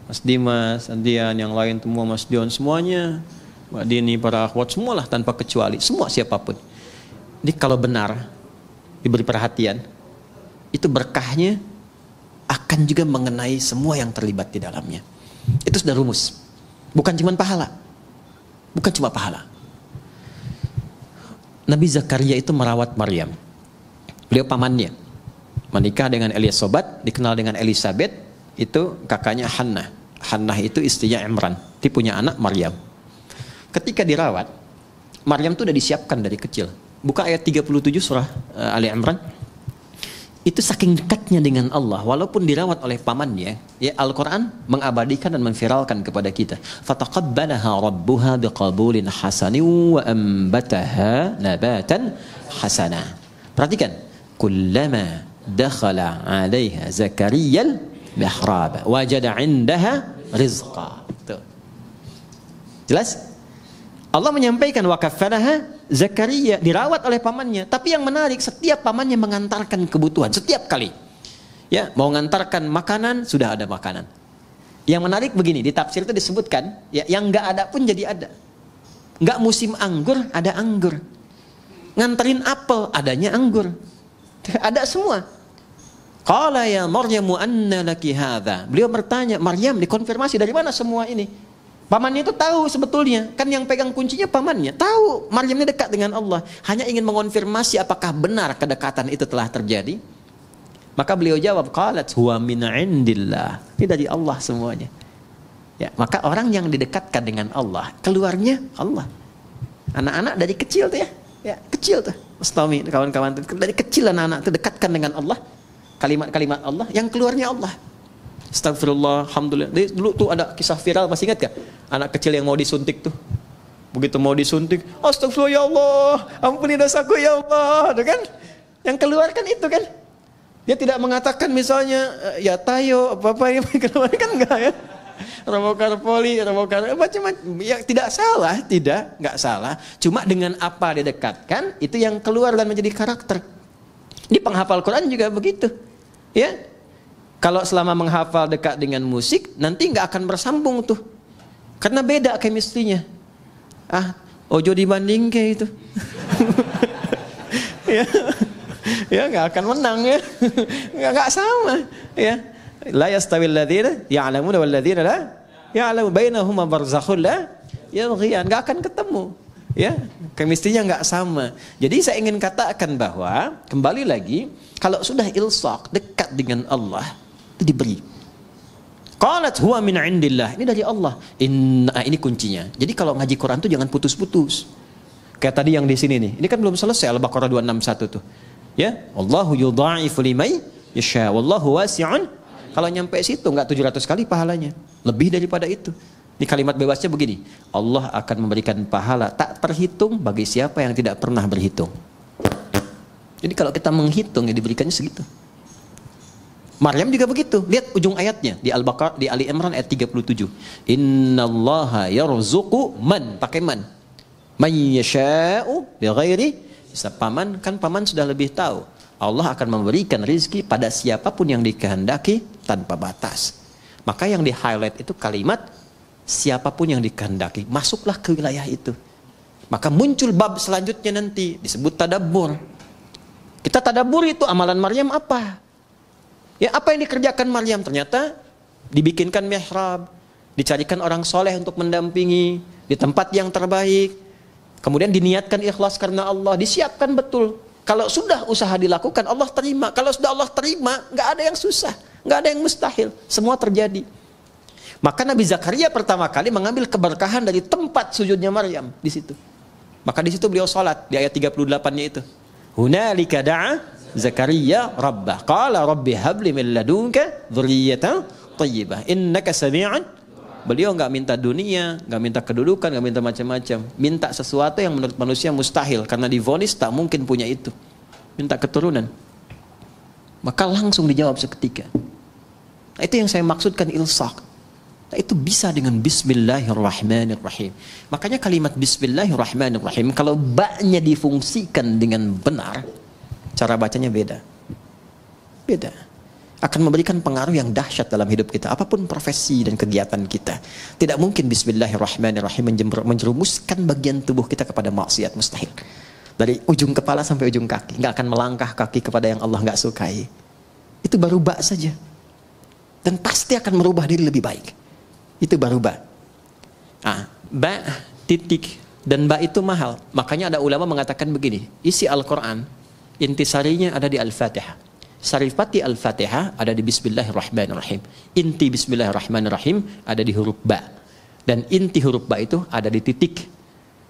Mas Dimas, Andian, yang lain semua, Mas Dion, semuanya. Mbak Dini, para akhwat, semualah tanpa kecuali. Semua siapapun. Jadi kalau benar, diberi perhatian, itu berkahnya akan juga mengenai semua yang terlibat di dalamnya. Itu sudah rumus. Bukan cuma pahala. Bukan cuma pahala. Nabi Zakaria itu merawat Maryam. Beliau pamannya. Menikah dengan Elizabeth, dikenal dengan Elizabeth, itu kakaknya Hannah. Hannah itu istrinya Imran. Dia punya anak Maryam. Ketika dirawat, Maryam itu sudah disiapkan dari kecil. Buka ayat 37 surah Ali Imran. Itu saking dekatnya dengan Allah, walaupun dirawat oleh pamannya, ya Al-Quran mengabadikan dan memviralkan kepada kita. Fataqabbalaha rabbuha biqabulin hasanin wa ambataha nabatan hasana. Perhatikan, kullama dakhala 'alaiha Zakariyal mihrab wajada 'indaha rizqa. Tuh. Jelas? Allah menyampaikan wakafalaha Zakaria, dirawat oleh pamannya. Tapi yang menarik, setiap pamannya mengantarkan kebutuhan setiap kali. Ya, mau mengantarkan makanan, sudah ada makanan. Yang menarik begini, di tafsir itu disebutkan, ya, yang nggak ada pun jadi ada. Nggak musim anggur, ada anggur. Nganterin apel, adanya anggur. Ada semua. Qala ya Maryamu anna laki hadza. Beliau bertanya, Maryam, dikonfirmasi dari mana semua ini? Pamannya itu tahu sebetulnya, kan yang pegang kuncinya pamannya. Tahu Maryam ini dekat dengan Allah, hanya ingin mengonfirmasi apakah benar kedekatan itu telah terjadi. Maka beliau jawab, qalat huwa min indillah. Ini dari Allah semuanya. Ya, maka orang yang didekatkan dengan Allah, keluarnya Allah. Anak-anak dari kecil tuh ya kecil tuh. Ustami, kawan-kawan tuh, dari kecil anak-anak tuh dekatkan dengan Allah. Kalimat-kalimat Allah, yang keluarnya Allah. Astagfirullah, alhamdulillah. Dulu tuh ada kisah viral, masih ingat gak? Anak kecil yang mau disuntik tuh. Begitu mau disuntik, astagfirullah ya Allah, ampuni dosaku ya Allah, tuh kan? Yang keluar kan itu kan? Dia tidak mengatakan misalnya, ya tayo, apa-apa yang keluar kan enggak ya? Romokarpoli, macam-macam. Ya tidak salah, enggak salah. Cuma dengan apa didekatkan, itu yang keluar dan menjadi karakter. Di penghafal Quran juga begitu. Ya. Kalau selama menghafal dekat dengan musik, nanti nggak akan bersambung tuh. Karena beda chemistry-nya. Ojo dibanding kayak itu. Ya nggak akan menang ya. Nggak sama. Ya. La yastawil ladzina ya'lamuna wal ladzina la ya'lamu bainahuma barzakhun la yabghiyan. Nggak akan ketemu. Ya, chemistry-nya nggak sama. Jadi saya ingin katakan bahwa kembali lagi, kalau sudah ilsaq, dekat dengan Allah, diberi. Qalat huwa min indillah. Ini dari Allah. Ini kuncinya. Jadi kalau ngaji Quran tuh jangan putus-putus. Kayak tadi yang di sini nih. Ini kan belum selesai Al-Baqarah 261 tuh. Ya, Allahu yudha'ifu liman yasha. Wallahu wasi'un. Kalau nyampe situ enggak 700 kali pahalanya. Lebih daripada itu. Di kalimat bebasnya begini. Allah akan memberikan pahala tak terhitung bagi siapa yang tidak pernah berhitung. Jadi kalau kita menghitung ya diberikannya segitu. Maryam juga begitu. Lihat ujung ayatnya di Al-Baqarah, di Ali Imran ayat 37. Innallaha yarzuqu man, pakai man. Man yasha'u bighairi hisab. Paman sudah lebih tahu. Allah akan memberikan rizki pada siapapun yang dikehendaki tanpa batas. Maka yang di highlight itu kalimat siapapun yang dikehendaki, masuklah ke wilayah itu. Maka muncul bab selanjutnya nanti disebut tadabbur. Kita tadabbur itu amalan Maryam apa? Ya, apa yang dikerjakan Maryam? Ternyata dibikinkan mihrab, dicarikan orang soleh untuk mendampingi di tempat yang terbaik. Kemudian diniatkan ikhlas karena Allah, disiapkan betul. Kalau sudah usaha dilakukan, Allah terima. Kalau sudah Allah terima, nggak ada yang susah, nggak ada yang mustahil. Semua terjadi. Maka Nabi Zakaria pertama kali mengambil keberkahan dari tempat sujudnya Maryam di situ. Maka di situ beliau salat di ayat 38-nya itu. Hunalika da'a Zakaria rabbah qala rabbi habli min ladunka dzurriyyatan thayyibah innaka sami'an. Beliau enggak minta dunia, enggak minta kedudukan, enggak minta macam-macam. Minta sesuatu yang menurut manusia mustahil karena divonis tak mungkin punya itu. Minta keturunan. Maka langsung dijawab seketika. Nah, itu yang saya maksudkan ilsaq. Nah, itu bisa dengan bismillahirrahmanirrahim. Makanya kalimat bismillahirrahmanirrahim kalau ba-nya difungsikan dengan benar, cara bacanya beda. Beda. Akan memberikan pengaruh yang dahsyat dalam hidup kita, apapun profesi dan kegiatan kita. Tidak mungkin bismillahirrahmanirrahim menjerumuskan bagian tubuh kita kepada maksiat, mustahil. Dari ujung kepala sampai ujung kaki, nggak akan melangkah kaki kepada yang Allah nggak sukai. Itu baru ba saja. Dan pasti akan merubah diri lebih baik. Itu baru ba. Ba titik dan ba itu mahal. Makanya ada ulama mengatakan begini, isi Al-Quran intisarinya ada di Al-Fatihah, sarifati Al-Fatihah ada di Bismillahirrahmanirrahim, inti Bismillahirrahmanirrahim ada di huruf ba, dan inti huruf ba itu ada di titik,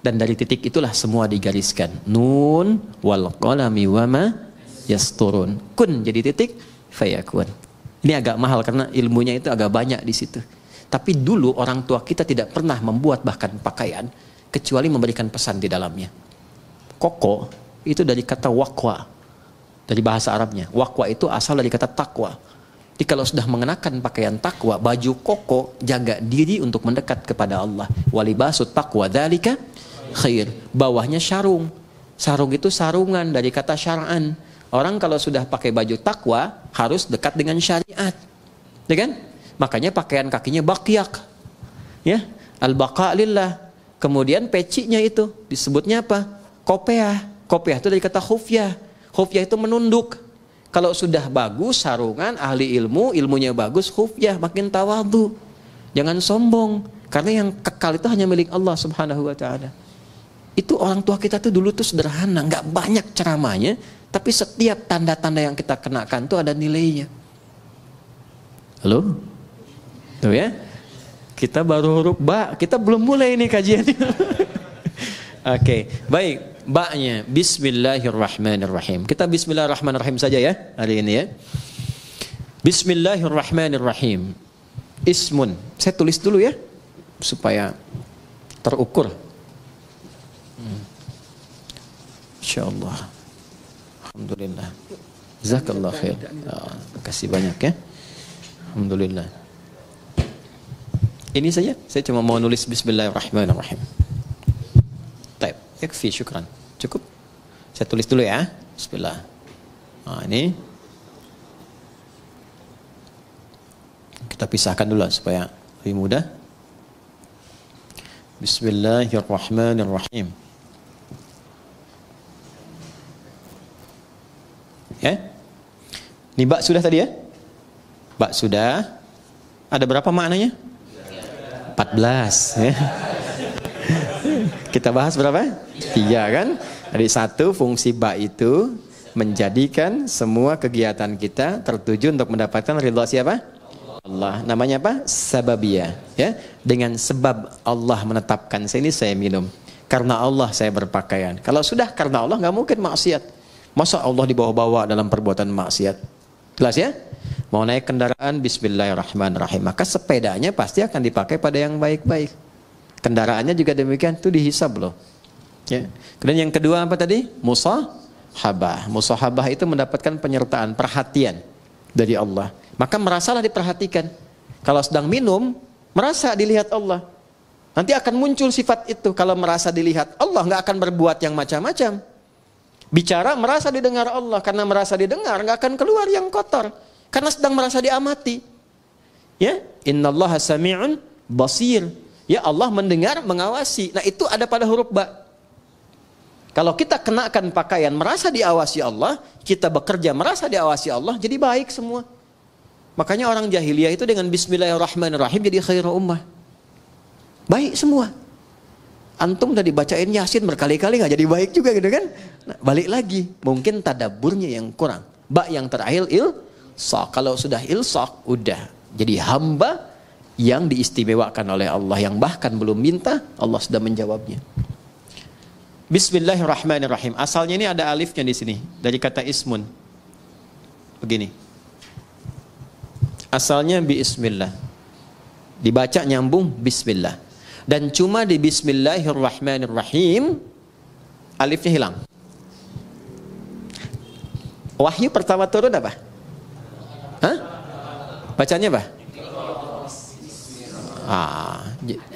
dan dari titik itulah semua digariskan. Nun wal qalami wama yasturun, kun jadi titik fayakun. Ini agak mahal karena ilmunya itu agak banyak di situ. Tapi dulu orang tua kita tidak pernah membuat bahkan pakaian kecuali memberikan pesan di dalamnya. Koko itu dari kata waqwa, dari bahasa Arabnya. Waqwa itu asal dari kata takwa. Jadi kalau sudah mengenakan pakaian takwa, baju koko jaga diri untuk mendekat kepada Allah. Walibasut taqwa dzalika khair. Bawahnya sarung. Sarung itu sarungan dari kata syar'an. Orang kalau sudah pakai baju takwa harus dekat dengan syariat. Ya kan? Makanya pakaian kakinya baqyak, ya, al-baqa lillah. Kemudian pecinya itu disebutnya apa? Kopiah. Kopiah itu dari kata khufyah. Khufyah itu menunduk. Kalau sudah bagus sarungan, ahli ilmu, ilmunya bagus, khufyah, makin tawadhu. Jangan sombong, karena yang kekal itu hanya milik Allah Subhanahu wa taala. Itu orang tua kita tuh dulu tuh sederhana, nggak banyak ceramahnya, tapi setiap tanda-tanda yang kita kenakan tuh ada nilainya. Halo? Tuh ya, kita baru huruf ba, kita belum mulai ini kajiannya. Oke, baik, ba-nya Bismillahirrahmanirrahim. Kita Bismillahirrahmanirrahim saja ya hari ini ya. Bismillahirrahmanirrahim. Ismun, saya tulis dulu ya supaya terukur. Insyaallah. Alhamdulillah. Jazakallah khair. Terima kasih banyak ya. Alhamdulillah. Ini saja, saya cuma mau nulis Bismillahirrahmanirrahim. Baik, yakfi, syukran. Cukup? Saya tulis dulu ya. Bismillah. Nah, ini kita pisahkan dulu supaya lebih mudah. Bismillahirrahmanirrahim. Ya? Ini bak sudah tadi ya? Bak sudah. Ada berapa maknanya? 14 ya. Kita bahas berapa? 3 kan? Jadi 1, fungsi ba itu menjadikan semua kegiatan kita tertuju untuk mendapatkan ridha siapa? Allah. Namanya apa? Sababiyah ya. Dengan sebab Allah menetapkan saya minum. Karena Allah saya berpakaian. Kalau sudah karena Allah nggak mungkin maksiat. Masa Allah dibawa-bawa dalam perbuatan maksiat? Jelas ya? Mau naik kendaraan, Bismillahirrahmanirrahim. Maka sepedanya pasti akan dipakai pada yang baik-baik. Kendaraannya juga demikian, itu dihisab loh. Ya. Kemudian yang kedua apa tadi? Musahabah. Musahabah itu mendapatkan penyertaan, perhatian dari Allah. Maka merasalah diperhatikan. Kalau sedang minum, merasa dilihat Allah. Nanti akan muncul sifat itu. Kalau merasa dilihat Allah, nggak akan berbuat yang macam-macam. Bicara merasa didengar Allah. Karena merasa didengar, nggak akan keluar yang kotor. Karena sedang merasa diamati. Ya, innallaha sami'un basir. Ya, Allah mendengar, mengawasi. Nah, itu ada pada huruf ba. Kalau kita kenakan pakaian merasa diawasi Allah, kita bekerja merasa diawasi Allah, jadi baik semua. Makanya orang jahiliyah itu dengan Bismillahirrahmanirrahim jadi khairu ummah. Baik semua. Antum udah dibacain Yasin berkali-kali nggak jadi baik juga gitu kan? Nah, balik lagi, mungkin tadaburnya yang kurang. Yang terakhir ilsaq. Kalau sudah ilsaq, udah jadi hamba yang diistimewakan oleh Allah, yang bahkan belum minta, Allah sudah menjawabnya. Bismillahirrahmanirrahim. Asalnya ini ada alifnya di sini dari kata ismun. Begini. Asalnya bismillah. Dibaca nyambung bismillah. Dan cuma di Bismillahirrahmanirrahim alifnya hilang. Wahyu pertama turun apa? Hah? Bacanya apa?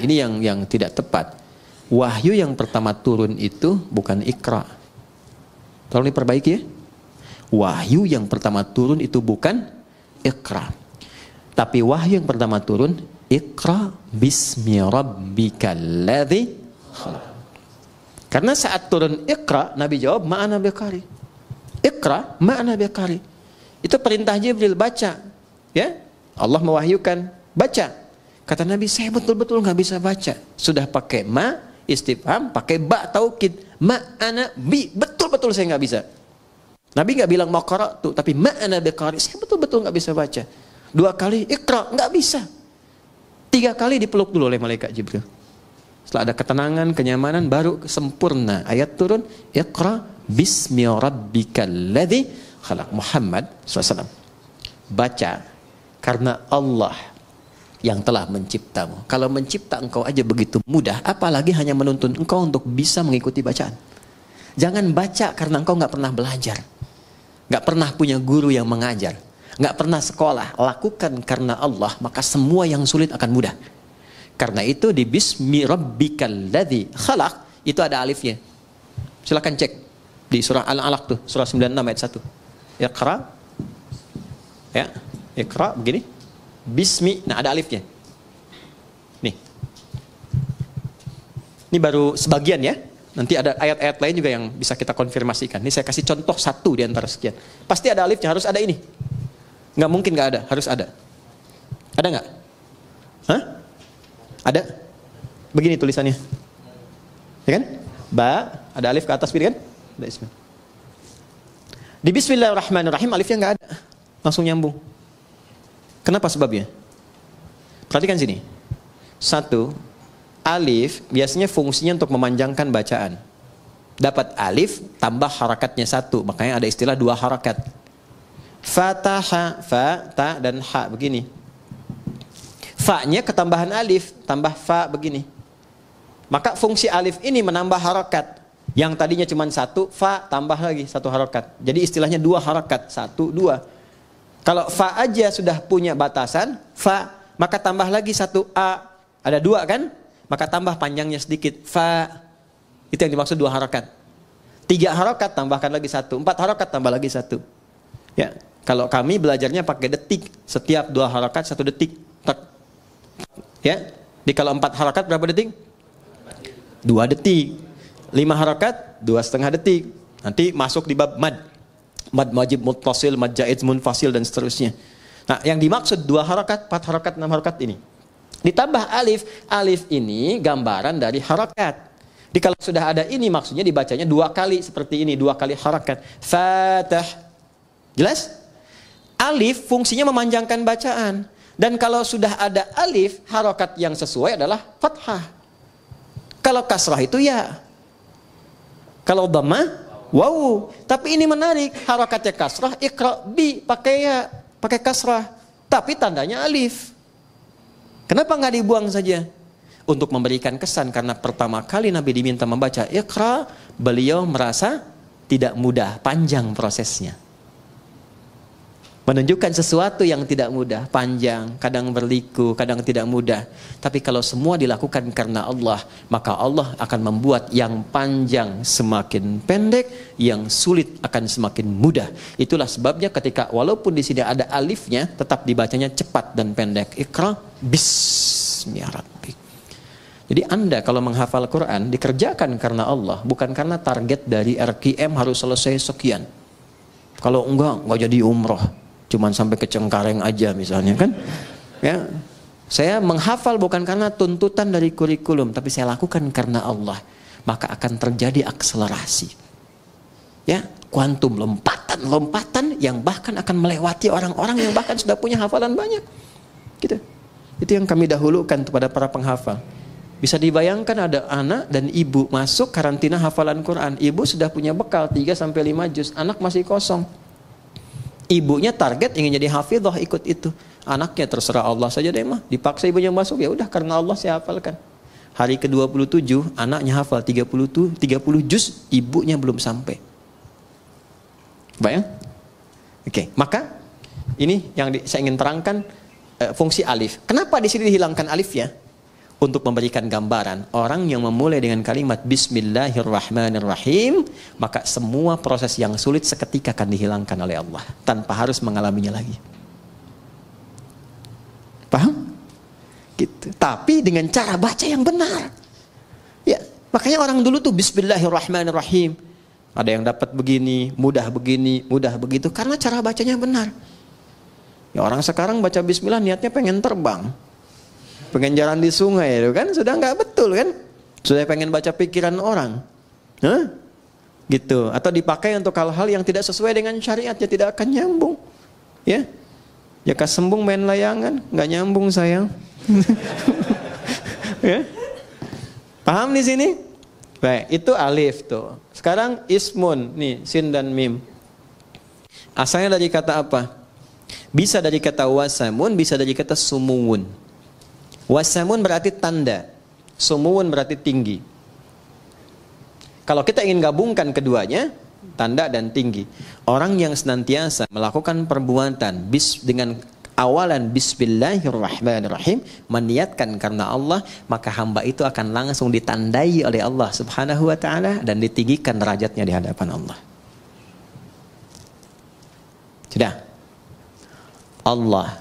Ini yang tidak tepat. Wahyu yang pertama turun itu bukan Iqra. Tolong diperbaiki ya. Wahyu yang pertama turun itu bukan Iqra. Tapi wahyu yang pertama turun Iqra bismi rabbikal ladzi khalaq. Karena saat turun Iqra, Nabi jawab ma'ana biqari. Iqra ma'ana biqari. Itu perintah Jibril, baca. Ya? Allah mewahyukan, baca. Kata Nabi, saya betul-betul nggak bisa baca. Sudah pakai ma istifham, pakai ba taukid. Ma'ana bi, betul-betul saya nggak bisa. Nabi nggak bilang mau qara'tu, tapi ma'ana biqari. Saya betul-betul nggak bisa baca. 2 kali Iqra, nggak bisa. 3 kali dipeluk dulu oleh malaikat Jibril. Setelah ada ketenangan, kenyamanan, baru sempurna. Ayat turun, Iqra bismi rabbikal ladzi khalaq. Muhammad SAW. Baca, karena Allah yang telah menciptamu. Kalau mencipta engkau aja begitu mudah, apalagi hanya menuntun engkau untuk bisa mengikuti bacaan. Jangan baca karena engkau nggak pernah belajar. Nggak pernah punya guru yang mengajar. Nggak pernah sekolah, lakukan karena Allah, maka semua yang sulit akan mudah. Karena itu di Bismi Rabbikal Ladzi Khalaq itu ada alifnya. Silakan cek di surah Al-Alaq tuh, surah 96 ayat 1. Iqra. Ya, Iqra begini. Bismi, nah ada alifnya. Nih. Ini baru sebagian ya. Nanti ada ayat-ayat lain juga yang bisa kita konfirmasikan. Ini saya kasih contoh 1 di antara sekian. Pasti ada alifnya, harus ada ini. Nggak mungkin nggak ada, harus ada. Ada nggak? Hah? Ada? Begini tulisannya. Ya kan? Ba, ada alif ke atas kan? Ada ismi. Di Bismillahirrahmanirrahim alifnya nggak ada. Langsung nyambung. Kenapa sebabnya? Perhatikan sini. 1, alif biasanya fungsinya untuk memanjangkan bacaan. Dapat alif tambah harakatnya 1, makanya ada istilah 2 harakat. Fataha, fa, ta, dan ha begini. Fa-nya ketambahan alif, tambah fa begini. Maka fungsi alif ini menambah harakat. Yang tadinya cuma 1, fa tambah lagi 1 harakat. Jadi istilahnya 2 harakat, 1, 2. Kalau fa aja sudah punya batasan, fa, maka tambah lagi 1 a. Ada 2 kan? Maka tambah panjangnya sedikit, fa. Itu yang dimaksud 2 harakat. 3 harakat tambahkan lagi 1, 4 harakat tambah lagi 1. Ya. Kalau kami belajarnya pakai detik, setiap 2 harakat 1 detik. Ya, di kalau 4 harakat berapa detik? 2 detik. 5 harakat 2,5 detik. Nanti masuk di bab mad. Mad wajib muttasil, mad jaiz munfasil dan seterusnya. Nah, yang dimaksud 2 harakat, 4 harakat, 6 harakat ini. Ditambah alif, alif ini gambaran dari harakat. Jadi kalau sudah ada ini maksudnya dibacanya 2 kali seperti ini, 2 kali harakat. Fatah. Jelas? Alif fungsinya memanjangkan bacaan. Dan kalau sudah ada alif, harokat yang sesuai adalah fathah. Kalau kasrah itu ya. Kalau dhammah, waw. Tapi ini menarik, harokatnya kasrah, iqra bi, pakai ya, pakai kasrah. Tapi tandanya alif. Kenapa nggak dibuang saja? Untuk memberikan kesan, karena pertama kali Nabi diminta membaca iqra, beliau merasa tidak mudah, panjang prosesnya. Menunjukkan sesuatu yang tidak mudah, panjang, kadang berliku, kadang tidak mudah. Tapi kalau semua dilakukan karena Allah, maka Allah akan membuat yang panjang semakin pendek, yang sulit akan semakin mudah. Itulah sebabnya ketika walaupun di sini ada alifnya, tetap dibacanya cepat dan pendek. Iqra bismi rabbik. Jadi Anda kalau menghafal Quran dikerjakan karena Allah, bukan karena target dari RKM harus selesai sekian. Kalau enggak jadi umroh, cuman sampai ke Cengkareng aja misalnya kan. Ya, saya menghafal bukan karena tuntutan dari kurikulum, tapi saya lakukan karena Allah. Maka akan terjadi akselerasi. Ya, kuantum, lompatan yang bahkan akan melewati orang-orang yang bahkan sudah punya hafalan banyak. Gitu. Itu yang kami dahulukan kepada para penghafal. Bisa dibayangkan ada anak dan ibu masuk karantina hafalan Quran. Ibu sudah punya bekal 3-5 juz, anak masih kosong. Ibunya target ingin jadi hafidhah, ikut itu. Anaknya terserah Allah saja deh mah. Dipaksa ibunya masuk, ya udah karena Allah saya hafalkan. Hari ke-27 anaknya hafal 30 juz, ibunya belum sampai. Bayang? Oke, maka ini yang saya ingin terangkan, fungsi alif. Kenapa di sini dihilangkan alifnya? Untuk memberikan gambaran, orang yang memulai dengan kalimat Bismillahirrahmanirrahim, maka semua proses yang sulit seketika akan dihilangkan oleh Allah tanpa harus mengalaminya lagi. Paham? Gitu. Tapi dengan cara baca yang benar. Ya, makanya orang dulu tuh Bismillahirrahmanirrahim. Ada yang dapat begini, mudah begitu karena cara bacanya benar. Ya, orang sekarang baca Bismillah niatnya pengen terbang. Pengen jalan di sungai itu kan sudah nggak betul kan, sudah pengen baca pikiran orang, gitu, atau dipakai untuk hal-hal yang tidak sesuai dengan syariatnya, tidak akan nyambung, ya kasembung main layangan nggak nyambung sayang. Ya, paham di sini? Baik, itu alif tuh. Sekarang ismun nih, sin dan mim, asalnya dari kata apa? Bisa dari kata wasamun, bisa dari kata sumuwun. Wasamun berarti tanda, sumuwun berarti tinggi. Kalau kita ingin gabungkan keduanya, tanda dan tinggi. Orang yang senantiasa melakukan perbuatan dengan awalan Bismillahirrahmanirrahim, meniatkan karena Allah, maka hamba itu akan langsung ditandai oleh Allah Subhanahu wa ta'ala dan ditinggikan derajatnya di hadapan Allah. Sudah. Allah,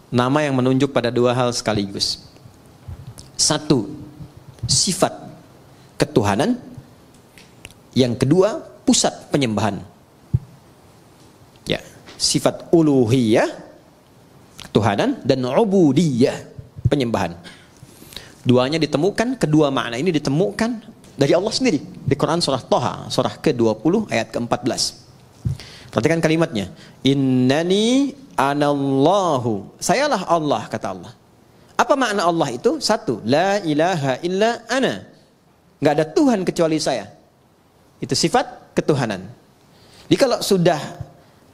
nama yang menunjuk pada dua hal sekaligus. Satu, sifat ketuhanan. Yang kedua, pusat penyembahan. Ya, sifat uluhiyah, ketuhanan, dan ubudiyah, penyembahan. Duanya ditemukan, kedua makna ini ditemukan dari Allah sendiri di Quran surah Thaha, surah ke-20 ayat ke-14. Perhatikan kalimatnya. Innani anallahu, sayalah Allah, kata Allah. Apa makna Allah itu? Satu, la ilaha illa ana, nggak ada Tuhan kecuali saya. Itu sifat ketuhanan. Jadi kalau sudah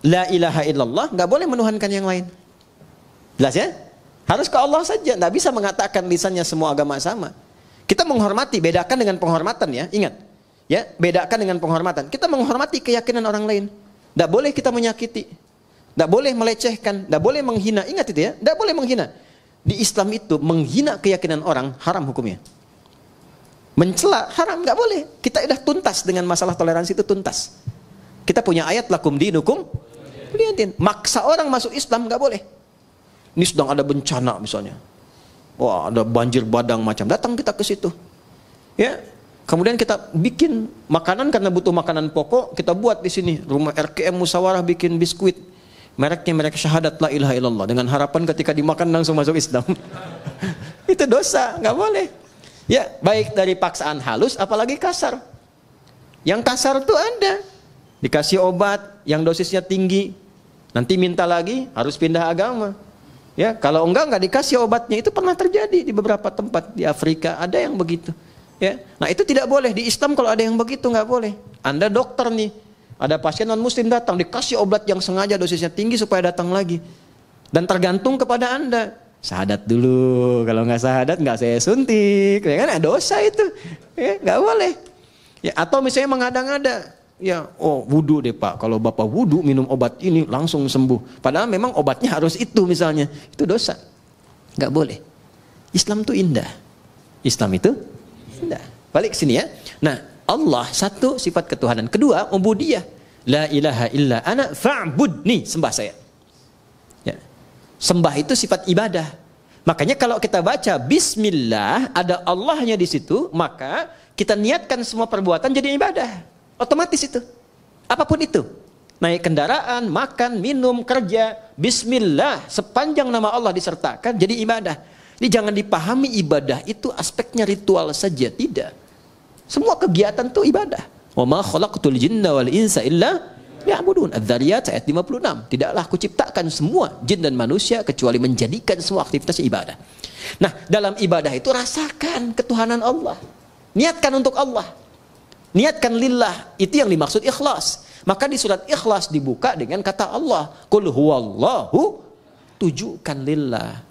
la ilaha illallah, nggak boleh menuhankan yang lain. Jelas ya? Harus ke Allah saja, nggak bisa mengatakan lisannya semua agama sama. Kita menghormati, bedakan dengan penghormatan ya, ingat ya, bedakan dengan penghormatan. Kita menghormati keyakinan orang lain, nggak boleh kita menyakiti. Tidak boleh melecehkan, tidak boleh menghina. Ingat itu ya, tidak boleh menghina. Di Islam itu menghina keyakinan orang haram hukumnya. Mencela haram, nggak boleh. Kita sudah tuntas dengan masalah toleransi itu, tuntas. Kita punya ayat lakum dinukum waliyadin. Maksa orang masuk Islam nggak boleh. Ini sedang ada bencana misalnya, wah ada banjir badang macam, datang kita ke situ. Ya, kemudian kita bikin makanan karena butuh makanan pokok, kita buat di sini rumah RKM Musyawarah bikin biskuit. Mereknya merek syahadat la ilaha illallah, dengan harapan ketika dimakan langsung masuk Islam. Itu dosa, nggak boleh. Ya, baik dari paksaan halus apalagi kasar. Yang kasar tuh ada, dikasih obat yang dosisnya tinggi, nanti minta lagi harus pindah agama. Ya, kalau enggak dikasih obatnya, itu pernah terjadi di beberapa tempat di Afrika, ada yang begitu. Ya, nah itu tidak boleh di Islam. Kalau ada yang begitu nggak boleh. Anda dokter nih, ada pasien non muslim datang, dikasih obat yang sengaja dosisnya tinggi supaya datang lagi. Dan tergantung kepada Anda. Syahadat dulu, kalau nggak syahadat nggak saya suntik, ya kan? Dosa itu, ya nggak boleh. Ya, atau misalnya mengada-ngada, ya, oh wudu deh Pak, kalau Bapak wudu minum obat ini langsung sembuh. Padahal memang obatnya harus itu misalnya, itu dosa, nggak boleh. Islam itu indah, Islam itu indah. Balik ke sini ya. Nah, Allah satu, sifat ketuhanan. Kedua, ubudiyah. La ilaha illa ana fa'budni, sembah saya. Ya. Sembah itu sifat ibadah. Makanya kalau kita baca Bismillah, ada Allahnya di situ, maka kita niatkan semua perbuatan jadi ibadah. Otomatis itu. Apapun itu. Naik kendaraan, makan, minum, kerja. Bismillah, sepanjang nama Allah disertakan jadi ibadah. Jadi jangan dipahami ibadah itu aspeknya ritual saja. Tidak. Semua kegiatan itu ibadah. Wa ma khalaqtul jinna wal insa illa ya'budun. Adz-Dzariyat ayat 56. Tidaklah aku ciptakan semua jin dan manusia kecuali menjadikan semua aktivitas ibadah. Nah, dalam ibadah itu rasakan ketuhanan Allah. Niatkan untuk Allah. Niatkan lillah. Itu yang dimaksud ikhlas. Maka di surat Ikhlas dibuka dengan kata Allah. Qul huwallahu, tujukan lillah.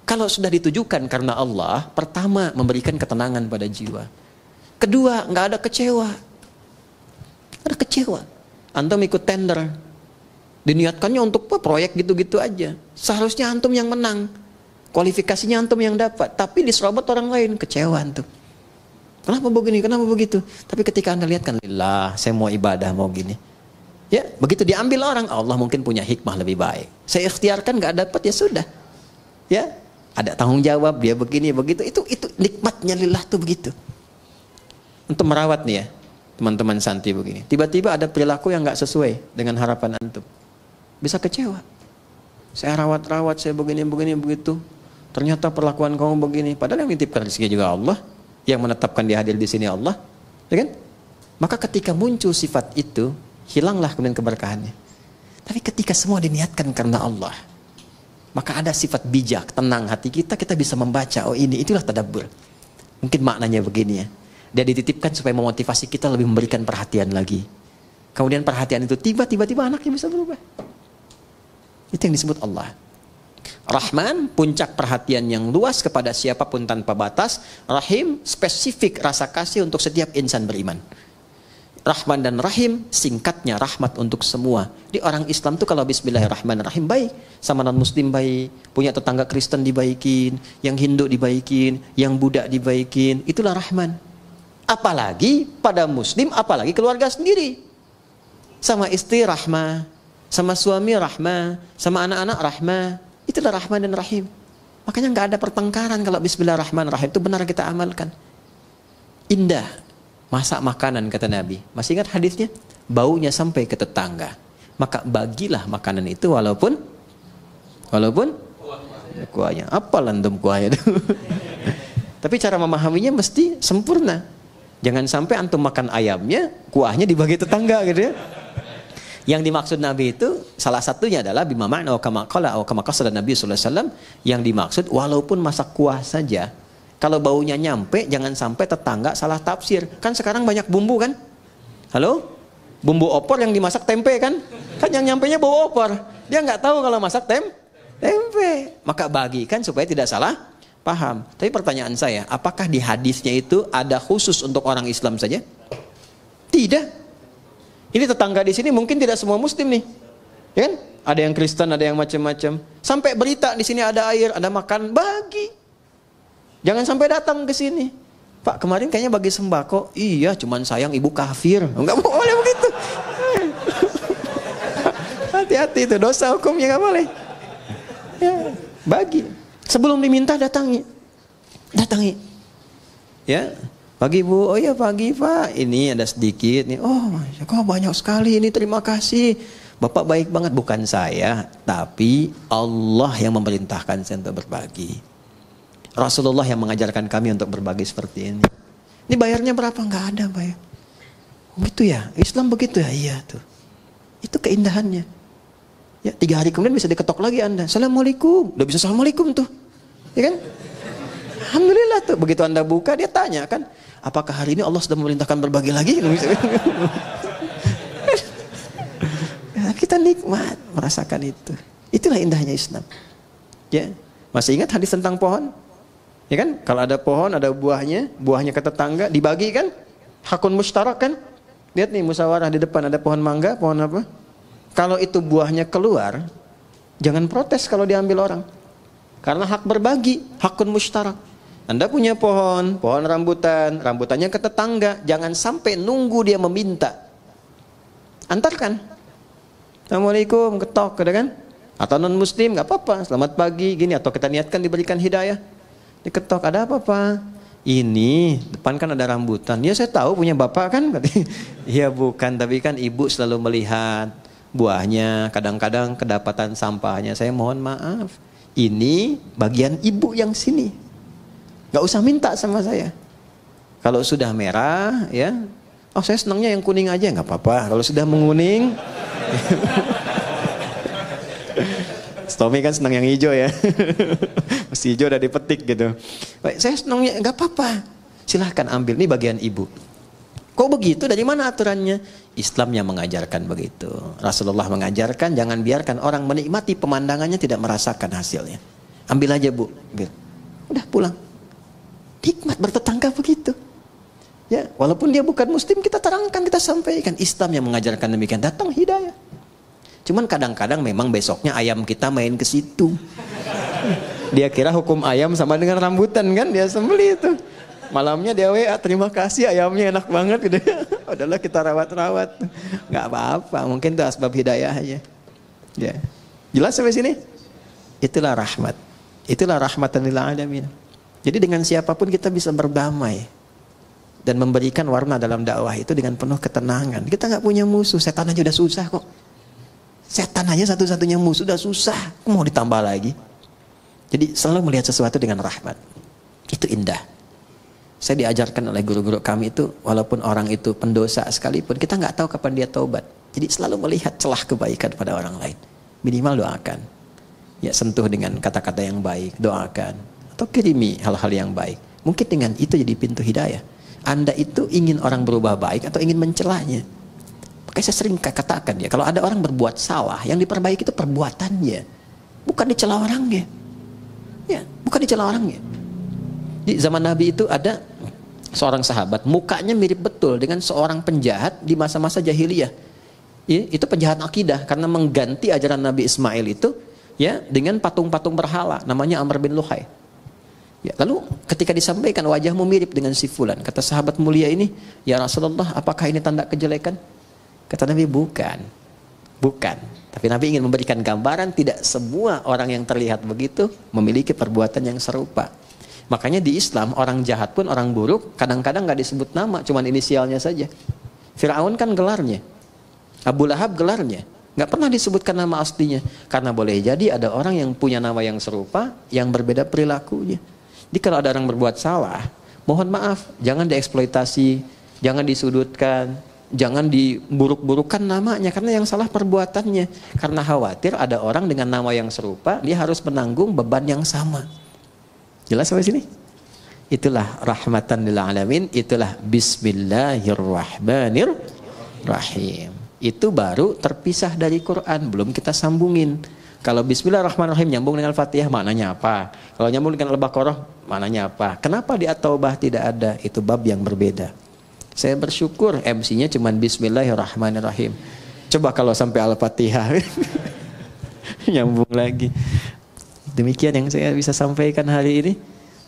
Kalau sudah ditujukan karena Allah, pertama memberikan ketenangan pada jiwa. Kedua, nggak ada kecewa. Ada kecewa. Antum ikut tender, diniatkannya untuk proyek gitu-gitu aja. Seharusnya antum yang menang, kualifikasinya antum yang dapat, tapi diserobot orang lain, kecewa antum. Kenapa begini, kenapa begitu? Tapi ketika anda lihat kan, lillah, saya mau ibadah, mau gini. Ya, begitu diambil orang, Allah mungkin punya hikmah lebih baik. Saya ikhtiarkan nggak dapat, ya sudah. Ya, ada tanggung jawab, dia begini, begitu. Itu nikmatnya lillah tuh begitu. Untuk merawat nih ya. Teman-teman santri begini, tiba-tiba ada perilaku yang nggak sesuai dengan harapan antum, bisa kecewa. Saya rawat-rawat, saya begini begitu, ternyata perlakuan kamu begini. Padahal yang nitipkan rezeki juga Allah, yang menetapkan dia hadir di sini Allah, ya kan? Maka ketika muncul sifat itu, hilanglah kemudian keberkahannya. Tapi ketika semua diniatkan karena Allah, maka ada sifat bijak, tenang hati kita bisa membaca, oh ini, itulah tadabbur. Mungkin maknanya begini ya. Dia dititipkan supaya memotivasi kita lebih memberikan perhatian lagi. Kemudian perhatian itu tiba-tiba anaknya bisa berubah. Itu yang disebut Allah. Rahman, puncak perhatian yang luas kepada siapapun tanpa batas. Rahim, spesifik rasa kasih untuk setiap insan beriman. Rahman dan Rahim, singkatnya rahmat untuk semua. Di orang Islam tuh kalau Bismillahirrahmanirrahim baik, sama non Muslim baik, punya tetangga Kristen dibaikin, yang Hindu dibaikin, yang Buddha dibaikin, itulah Rahman. Apalagi pada Muslim, apalagi keluarga sendiri. Sama istri rahmah, sama suami rahmah, sama anak-anak rahmah. Itulah Rahman dan Rahim. Makanya nggak ada pertengkaran kalau Bismillahirrahmanirrahim itu benar kita amalkan. Indah. Masak makanan kata Nabi. Masih ingat hadisnya? Baunya sampai ke tetangga. Maka bagilah makanan itu walaupun kuahnya. Apa landum kuahnya itu? Tapi cara memahaminya mesti sempurna. Jangan sampai antum makan ayamnya, kuahnya dibagi tetangga gitu ya. Yang dimaksud Nabi itu salah satunya adalah bima ma'na wa kama qala wa kama qasada Nabi sallallahu alaihi wasallam, yang dimaksud walaupun masak kuah saja, kalau baunya nyampe jangan sampai tetangga salah tafsir. Kan sekarang banyak bumbu kan? Halo? Bumbu opor yang dimasak tempe kan? Kan yang nyampenya bau opor. Dia nggak tahu kalau masak tempe. Maka bagikan supaya tidak salah paham. Tapi pertanyaan saya, apakah di hadisnya itu ada khusus untuk orang Islam saja? Tidak. Ini tetangga di sini mungkin tidak semua Muslim nih, ya kan? Ada yang Kristen, ada yang macam-macam. Sampai berita di sini ada air, ada makan, bagi. Jangan sampai datang ke sini. Pak, kemarin kayaknya bagi sembako. Iya, cuman sayang ibu kafir. Enggak boleh begitu. Hati-hati itu dosa hukumnya, enggak boleh. Ya, bagi. Sebelum diminta datangi. Ya, pagi Bu, oh ya pagi Pak, ini ada sedikit nih. Oh, kok banyak sekali ini, terima kasih. Bapak baik banget, bukan saya, tapi Allah yang memerintahkan saya untuk berbagi. Rasulullah yang mengajarkan kami untuk berbagi seperti ini. Ini bayarnya berapa? Enggak ada bayar. Oh, gitu ya, Islam begitu ya, iya tuh. Itu keindahannya. Ya, 3 hari kemudian bisa diketok lagi Anda. Assalamualaikum. Udah bisa assalamualaikum tuh. Ya kan? Alhamdulillah tuh. Begitu Anda buka, dia tanya kan, apakah hari ini Allah sudah memerintahkan berbagi lagi? Ya, kita nikmat merasakan itu. Itulah indahnya Islam. Ya, masih ingat hadis tentang pohon? Ya kan? Kalau ada pohon, ada buahnya ke tetangga, dibagi kan? Hakun mustarak kan? Lihat nih musyawarah di depan ada pohon mangga, pohon apa? Kalau itu buahnya keluar, jangan protes kalau diambil orang. Karena hak berbagi, hakun mustarak. Anda punya pohon rambutannya ke tetangga, jangan sampai nunggu dia meminta. Antarkan. Assalamualaikum, ketok, kan? Atau non muslim nggak apa-apa, selamat pagi gini, atau kita niatkan diberikan hidayah. Diketok, ada apa Pak? Ini depan kan ada rambutan. Ya saya tahu punya bapak kan. Iya bukan, tapi kan ibu selalu melihat buahnya, kadang-kadang kedapatan sampahnya. Saya mohon maaf, ini bagian ibu yang sini. Gak usah minta sama saya. Kalau sudah merah ya, oh saya senangnya yang kuning aja, nggak apa-apa. Kalau sudah menguning, Tommy kan senang yang hijau ya. Mesti hijau udah dipetik gitu. Baik, saya senangnya nggak apa-apa. Silahkan ambil, ini bagian ibu. Kok begitu? Dari mana aturannya? Islam yang mengajarkan begitu. Rasulullah mengajarkan jangan biarkan orang menikmati pemandangannya tidak merasakan hasilnya. Ambil aja Bu, ambil. Udah pulang. Hikmat bertetangga begitu. Ya, walaupun dia bukan muslim kita terangkan, kita sampaikan. Islam yang mengajarkan demikian, datang hidayah. Cuman kadang-kadang memang besoknya ayam kita main ke situ. Dia kira hukum ayam sama dengan rambutan kan, dia sembeli itu. Malamnya dia WA, terima kasih ayamnya enak banget gitu. Udahlah kita rawat-rawat. Nggak apa-apa, mungkin itu asbab hidayah aja. Ya. Jelas sampai sini? Itulah rahmat. Itulah rahmatan lil alamin. Jadi dengan siapapun kita bisa berdamai dan memberikan warna dalam dakwah itu dengan penuh ketenangan. Kita nggak punya musuh, setan aja udah susah kok. Setan aja satu-satunya musuh udah susah, mau ditambah lagi. Jadi selalu melihat sesuatu dengan rahmat. Itu indah. Saya diajarkan oleh guru-guru kami itu, walaupun orang itu pendosa sekalipun, kita nggak tahu kapan dia taubat. Jadi selalu melihat celah kebaikan pada orang lain. Minimal doakan. Ya sentuh dengan kata-kata yang baik, doakan. Atau kirimi hal-hal yang baik. Mungkin dengan itu jadi pintu hidayah. Anda itu ingin orang berubah baik atau ingin mencelahnya? Makanya saya sering katakan ya, kalau ada orang berbuat salah, yang diperbaiki itu perbuatannya, bukan dicela orangnya. Ya, bukan dicela orangnya. Di zaman Nabi itu ada seorang sahabat, mukanya mirip betul dengan seorang penjahat di masa-masa jahiliyah. Ya, itu penjahat akidah karena mengganti ajaran Nabi Ismail itu ya dengan patung-patung berhala, namanya Amr bin Luhai. Ya, lalu ketika disampaikan wajahmu mirip dengan si fulan, kata sahabat mulia ini, ya Rasulullah, apakah ini tanda kejelekan? Kata Nabi, bukan. Bukan. Tapi Nabi ingin memberikan gambaran tidak semua orang yang terlihat begitu memiliki perbuatan yang serupa. Makanya di Islam orang jahat pun, orang buruk kadang-kadang gak disebut nama, cuman inisialnya saja. Fir'aun kan gelarnya, Abu Lahab gelarnya, gak pernah disebutkan nama aslinya. Karena boleh jadi ada orang yang punya nama yang serupa, yang berbeda perilakunya. Jadi kalau ada orang berbuat salah, mohon maaf, jangan dieksploitasi, jangan disudutkan, jangan diburuk-burukan namanya, karena yang salah perbuatannya. Karena khawatir ada orang dengan nama yang serupa, dia harus menanggung beban yang sama. Jelas sampai sini? Itulah rahmatan lil alamin, itulah bismillahirrahmanirrahim. Itu baru terpisah dari Quran, belum kita sambungin. Kalau bismillahirrahmanirrahim nyambung dengan Al-Fatihah, maknanya apa? Kalau nyambung dengan Al-Baqarah, maknanya apa? Kenapa di At-Taubah tidak ada? Itu bab yang berbeda. Saya bersyukur MC-nya cuma bismillahirrahmanirrahim. Coba kalau sampai Al-Fatihah nyambung lagi. Demikian yang saya bisa sampaikan hari ini.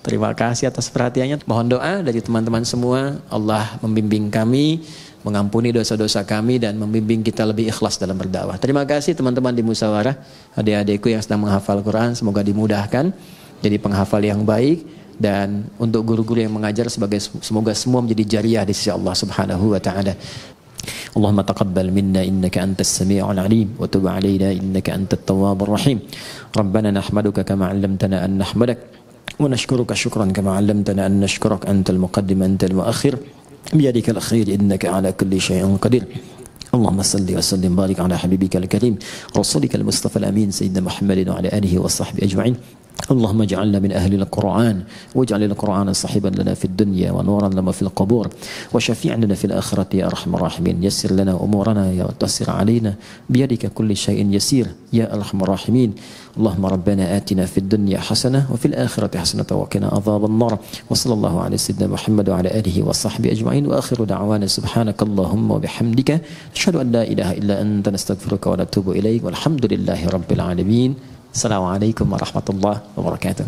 Terima kasih atas perhatiannya. Mohon doa dari teman-teman semua. Allah membimbing kami, mengampuni dosa-dosa kami, dan membimbing kita lebih ikhlas dalam berdakwah. Terima kasih teman-teman di Musawarah, adik-adikku yang sedang menghafal Quran, semoga dimudahkan jadi penghafal yang baik. Dan untuk guru-guru yang mengajar, semoga semua menjadi jariah di sisi Allah Subhanahu wa taala. Allahumma taqabbal minna innaka antas sami'ul alim wa tub 'alaina innaka antat tawwabur rahim. Rabbana nahmaduka kama 'allamtana an nahmadak wa nashkuruka syukran kama 'allamtana an nashkurak antal muqaddim antal muakhir biyadikal khair innaka 'ala kulli syai'in qadir. اللهم صل وسلم وبارك على حبيبك الكريم رسولك المصطفى الأمين سيدنا محمد وعلى آله وصحبه أجمعين. اللهم اجعلنا من أهل القرآن واجعل القرآن صاحبا لنا في الدنيا ونورا لنا في القبور وشفيعا لنا في الآخرة يا أرحم الراحمين. يسر لنا أمورنا يا وتسر علينا بيدك كل شيء يسير يا أرحم الراحمين. اللهم ربنا آتنا في الدنيا حسنة وفي الآخرة حسنة وقنا عذاب النار. وصلى الله على سيدنا محمد وعلى آله وصحبه أجمعين. وآخر دعوانا سبحانك اللهم وبحمدك نشهد أن لا إله إلا أنت نستغفرك ونتوب إليك والحمد لله رب العالمين. Assalamualaikum warahmatullahi wabarakatuh.